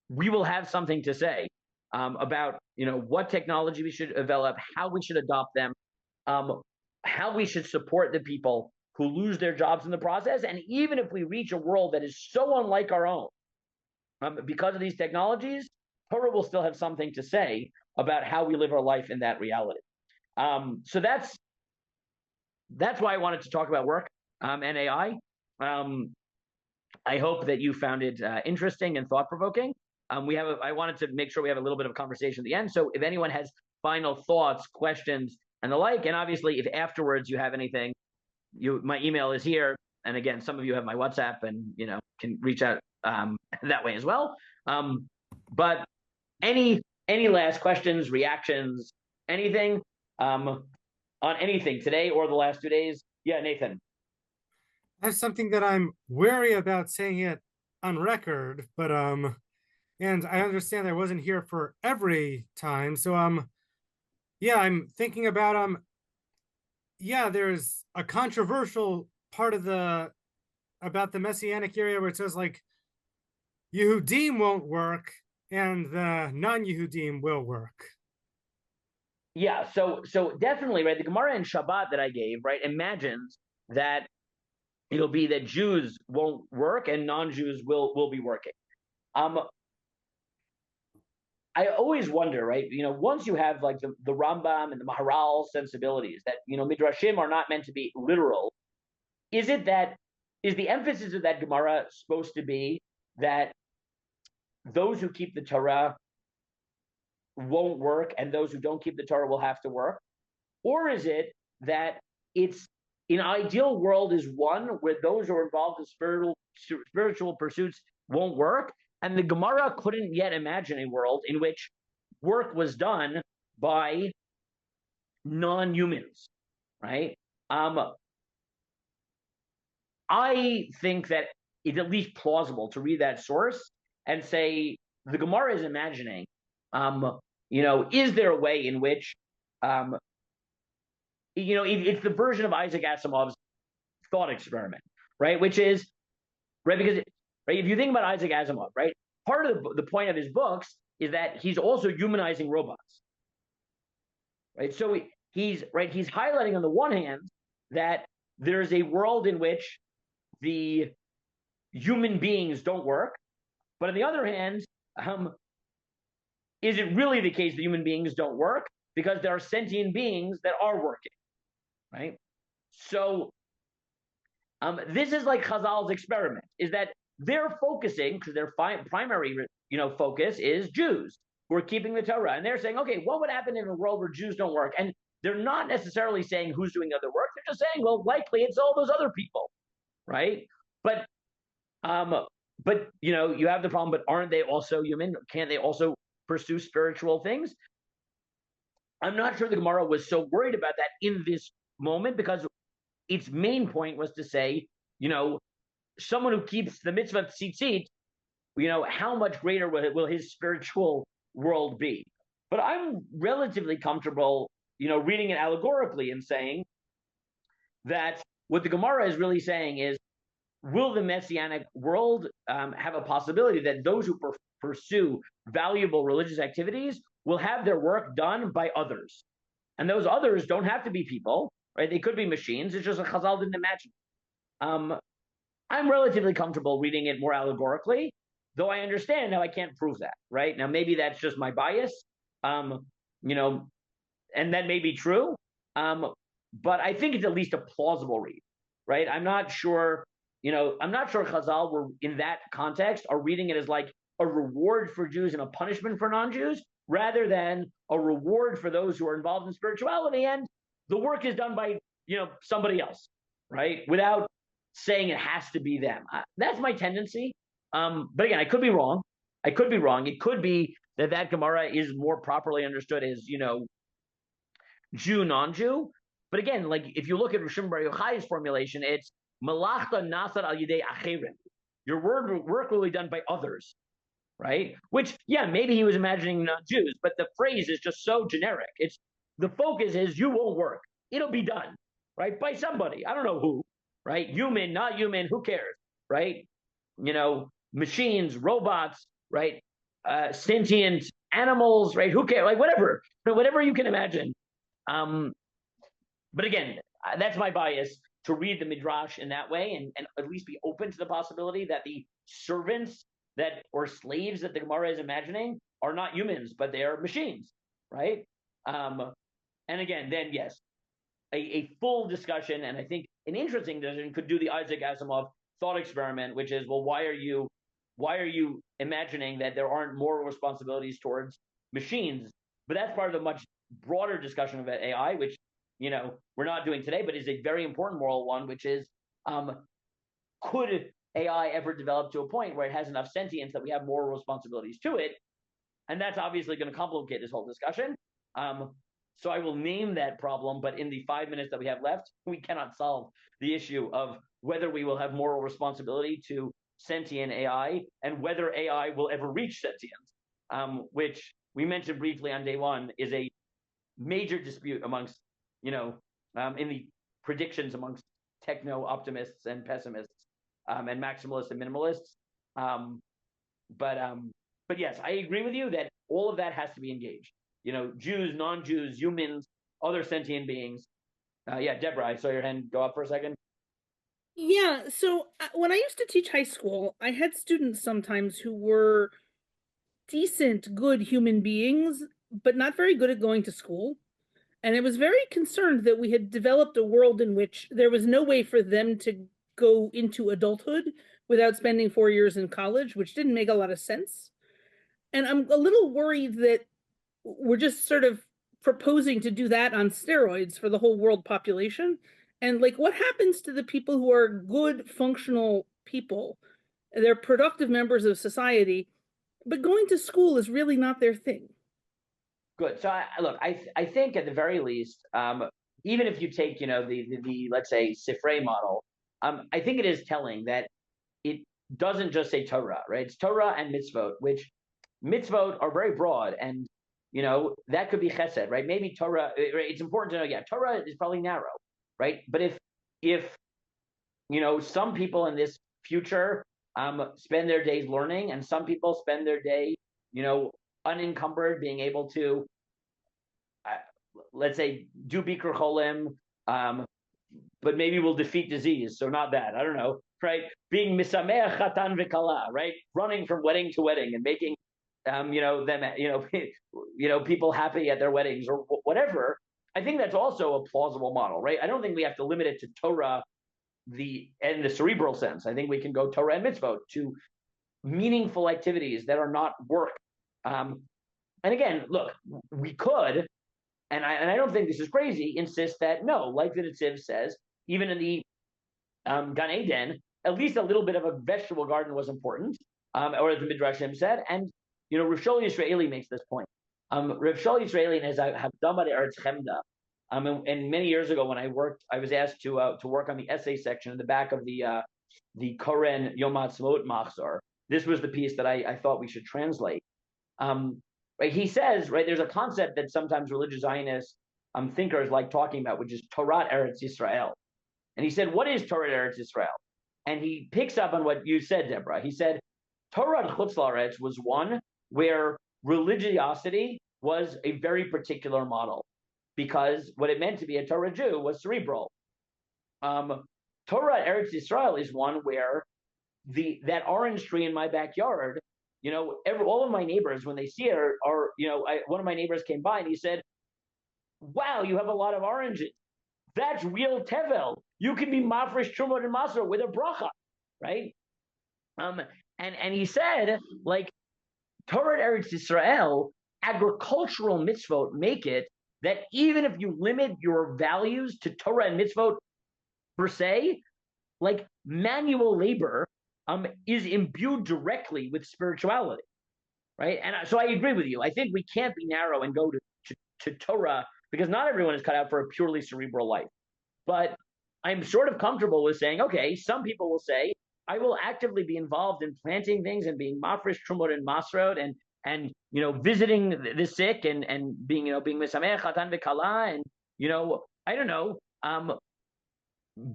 we will have something to say about what technology we should develop, how we should adopt them, how we should support the people who lose their jobs in the process. And even if we reach a world that is so unlike our own, because of these technologies, Torah will still have something to say about how we live our life in that reality. So that's why I wanted to talk about work and AI. I hope that you found it interesting and thought-provoking. I wanted to make sure we have a little bit of a conversation at the end. So if anyone has final thoughts, questions, and the like, and obviously if afterwards you have anything, my email is here. And again, some of you have my WhatsApp and, can reach out that way as well. But any last questions, reactions, anything on anything today or the last 2 days? Yeah, Nathan. I have something that I'm wary about saying it on record, but and I understand I wasn't here for every time, so yeah, I'm thinking about yeah, there's a controversial part of about the Messianic area where it says like Yehudim won't work and the non-Yehudim will work. Yeah, so definitely, right? The Gemara in Shabbat that I gave, right, imagines that it'll be that Jews won't work and non-Jews will be working. I always wonder, right? Once you have like the Rambam and the Maharal sensibilities that midrashim are not meant to be literal, is the emphasis of that Gemara supposed to be that those who keep the Torah won't work and those who don't keep the Torah will have to work? Or is it that it's an ideal world is one where those who are involved in spiritual pursuits won't work, and the Gemara couldn't yet imagine a world in which work was done by non-humans, right? I think that it's at least plausible to read that source and say the Gemara is imagining, is there a way in which, it's the version of Isaac Asimov's thought experiment, right? Which is, right, because right, if you think about Isaac Asimov, right, part of the point of his books is that he's also humanizing robots, right? So he's highlighting on the one hand that there's a world in which the human beings don't work, but on the other hand, is it really the case that human beings don't work? Because there are sentient beings that are working, right? So this is like Chazal's experiment, is that they're focusing, because their primary focus is Jews who are keeping the Torah. And they're saying, okay, what would happen in a world where Jews don't work? And they're not necessarily saying who's doing other work. They're just saying, well, likely it's all those other people, right? But you have the problem, but aren't they also human? Can't they also pursue spiritual things? I'm not sure the Gemara was so worried about that in this moment, because its main point was to say, someone who keeps the mitzvah of tzitzit, how much greater will his spiritual world be? But I'm relatively comfortable, reading it allegorically and saying that what the Gemara is really saying is, will the Messianic world have a possibility that those who pursue valuable religious activities will have their work done by others? And those others don't have to be people, right? They could be machines. It's just a Chazal didn't imagine. I'm relatively comfortable reading it more allegorically, though I understand how I can't prove that, right? Now, maybe that's just my bias, and that may be true, but I think it's at least a plausible read, right? I'm not sure Chazal were, in that context, are reading it as like a reward for Jews and a punishment for non-Jews, rather than a reward for those who are involved in spirituality, and the work is done by, somebody else, right? Without saying it has to be them. That's my tendency. But again, I could be wrong. It could be that Gemara is more properly understood as, Jew, non-Jew. But again, like if you look at Rishon Bar Yochai's formulation, it's malachta nasar al yidei acherim. Your work will be done by others, right? Which, yeah, maybe he was imagining non-Jews, but the phrase is just so generic. It's the focus is you won't work. It'll be done, right? By somebody. I don't know who, right? Human, not human, who cares, right? Machines, robots, right? Sentient animals, right? Who cares? Like whatever you can imagine. But again, that's my bias. to read the Midrash in that way and at least be open to the possibility that the servants or slaves that the Gemara is imagining are not humans, but they are machines, right? And again, then yes, a full discussion, and I think an interesting discussion could do the Isaac Asimov thought experiment, which is, well, why are you imagining that there aren't moral responsibilities towards machines? But that's part of a much broader discussion about AI, which we're not doing today, but is a very important moral one, which is, could AI ever develop to a point where it has enough sentience that we have moral responsibilities to it? And that's obviously going to complicate this whole discussion. So I will name that problem, but in the 5 minutes that we have left, we cannot solve the issue of whether we will have moral responsibility to sentient AI and whether AI will ever reach sentience, which we mentioned briefly on day one is a major dispute amongst, in the predictions amongst techno-optimists and pessimists, and maximalists and minimalists. But yes, I agree with you that all of that has to be engaged. Jews, non-Jews, humans, other sentient beings. Yeah, Deborah, I saw your hand go up for a second. Yeah, so when I used to teach high school, I had students sometimes who were decent, good human beings, but not very good at going to school. And I was very concerned that we had developed a world in which there was no way for them to go into adulthood without spending 4 years in college, which didn't make a lot of sense. And I'm a little worried that we're just sort of proposing to do that on steroids for the whole world population. And what happens to the people who are good, functional people? They're productive members of society, but going to school is really not their thing. Good. So I think at the very least, even if you take, the let's say Sifrei model, I think it is telling that it doesn't just say Torah, right? It's Torah and mitzvot, which mitzvot are very broad, and that could be chesed, right? Maybe Torah. It's important to know. Yeah, Torah is probably narrow, right? But if some people in this future spend their days learning, and some people spend their day, unencumbered, being able to, let's say, do Bikur Cholim, but maybe we'll defeat disease. So not that. I don't know, right? Being misameach chatan v'kala, right? Running from wedding to wedding and making, people happy at their weddings or whatever. I think that's also a plausible model, right? I don't think we have to limit it to Torah, the cerebral sense. I think we can go Torah and mitzvot to meaningful activities that are not work. And again, look, we could, and I don't think this is crazy, insist that no, like the Netziv says, even in the Gan Eden, at least a little bit of a vegetable garden was important, or as the Midrashim said. And Rav Shaul Yisraeli makes this point. Rav Shaul Yisraeli has Havdama Eretz Chemda. And many years ago, when I was asked to work on the essay section in the back of the Koren Yom Ha'atzmaut Machzor. This was the piece that I thought we should translate. Right, he says, right, there's a concept that sometimes religious Zionist thinkers like talking about, which is Torah Eretz Yisrael. And he said, what is Torah Eretz Yisrael? And he picks up on what you said, Deborah. He said, Torah Chutz La'aretz was one where religiosity was a very particular model, because what it meant to be a Torah Jew was cerebral. Torah Eretz Yisrael is one where that orange tree in my backyard, all of my neighbors, when they see it, one of my neighbors came by and he said, wow, you have a lot of oranges. That's real tevel. You can be mafresh trumot and masor with a bracha, right? And he said, Torah Eretz Yisrael, agricultural mitzvot make it that even if you limit your values to Torah and mitzvot per se, manual labor is imbued directly with spirituality, right? And so I agree with you. I think we can't be narrow and go to Torah, because not everyone is cut out for a purely cerebral life. But I'm sort of comfortable with saying, okay, some people will say, I will actively be involved in planting things and being mafresh trumot and masrot and visiting the sick and being being misamech chatan v'kala and I don't know,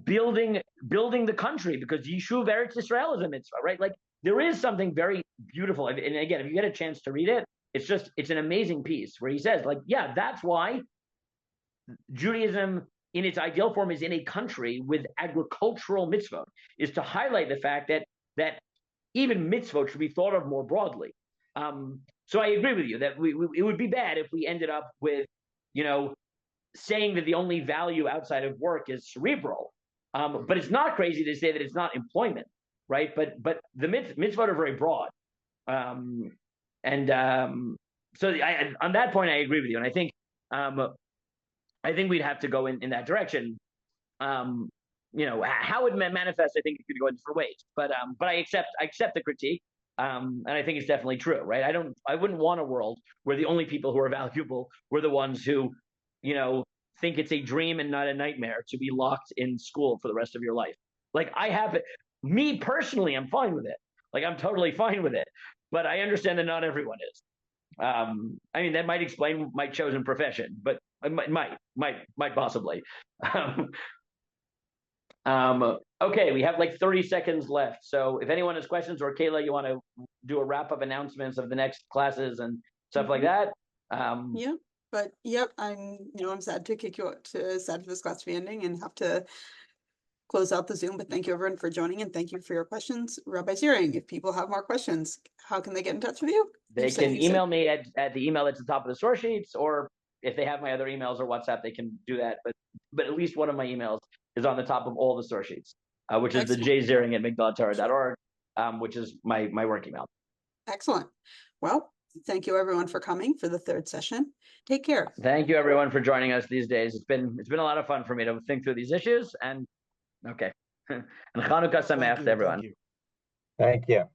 building the country, because Yishuv Eretz Yisrael is a mitzvah, right? There is something very beautiful, and again, if you get a chance to read it, it's an amazing piece where he says, yeah, that's why Judaism in its ideal form is in a country with agricultural mitzvot, is to highlight the fact that even mitzvot should be thought of more broadly. So I agree with you that it would be bad if we ended up with, saying that the only value outside of work is cerebral. But it's not crazy to say that it's not employment, right? But the mitzvot are very broad. So on that point, I agree with you. And I think we'd have to go in that direction. How it manifests, I think it could go in different ways. But I accept the critique. And I think it's definitely true, right? I wouldn't want a world where the only people who are valuable were the ones who, think it's a dream and not a nightmare to be locked in school for the rest of your life. Like me personally, I'm fine with it. Like I'm totally fine with it, but I understand that not everyone is. That might explain my chosen profession, but it might possibly. Okay, we have like 30 seconds left. So if anyone has questions, or Kayla, you want to do a wrap-up announcements of the next classes and stuff like that? Yeah, but yep, I'm sad to kick you out, sad for this class to be ending and have to close out the Zoom, but thank you everyone for joining and thank you for your questions. Rabbi Ziring, if people have more questions, how can they get in touch with you? They can email me at the email that's at the top of the source sheets, or if they have my other emails or WhatsApp, they can do that. But at least one of my emails is on the top of all the source sheets, which is the jziring@migdalattorah.org, which is my work email. Excellent. Well, thank you everyone for coming for the third session. Take care. Thank you everyone for joining us these days. It's been a lot of fun for me to think through these issues, and okay. And Chanukah Sameach to everyone. Thank you.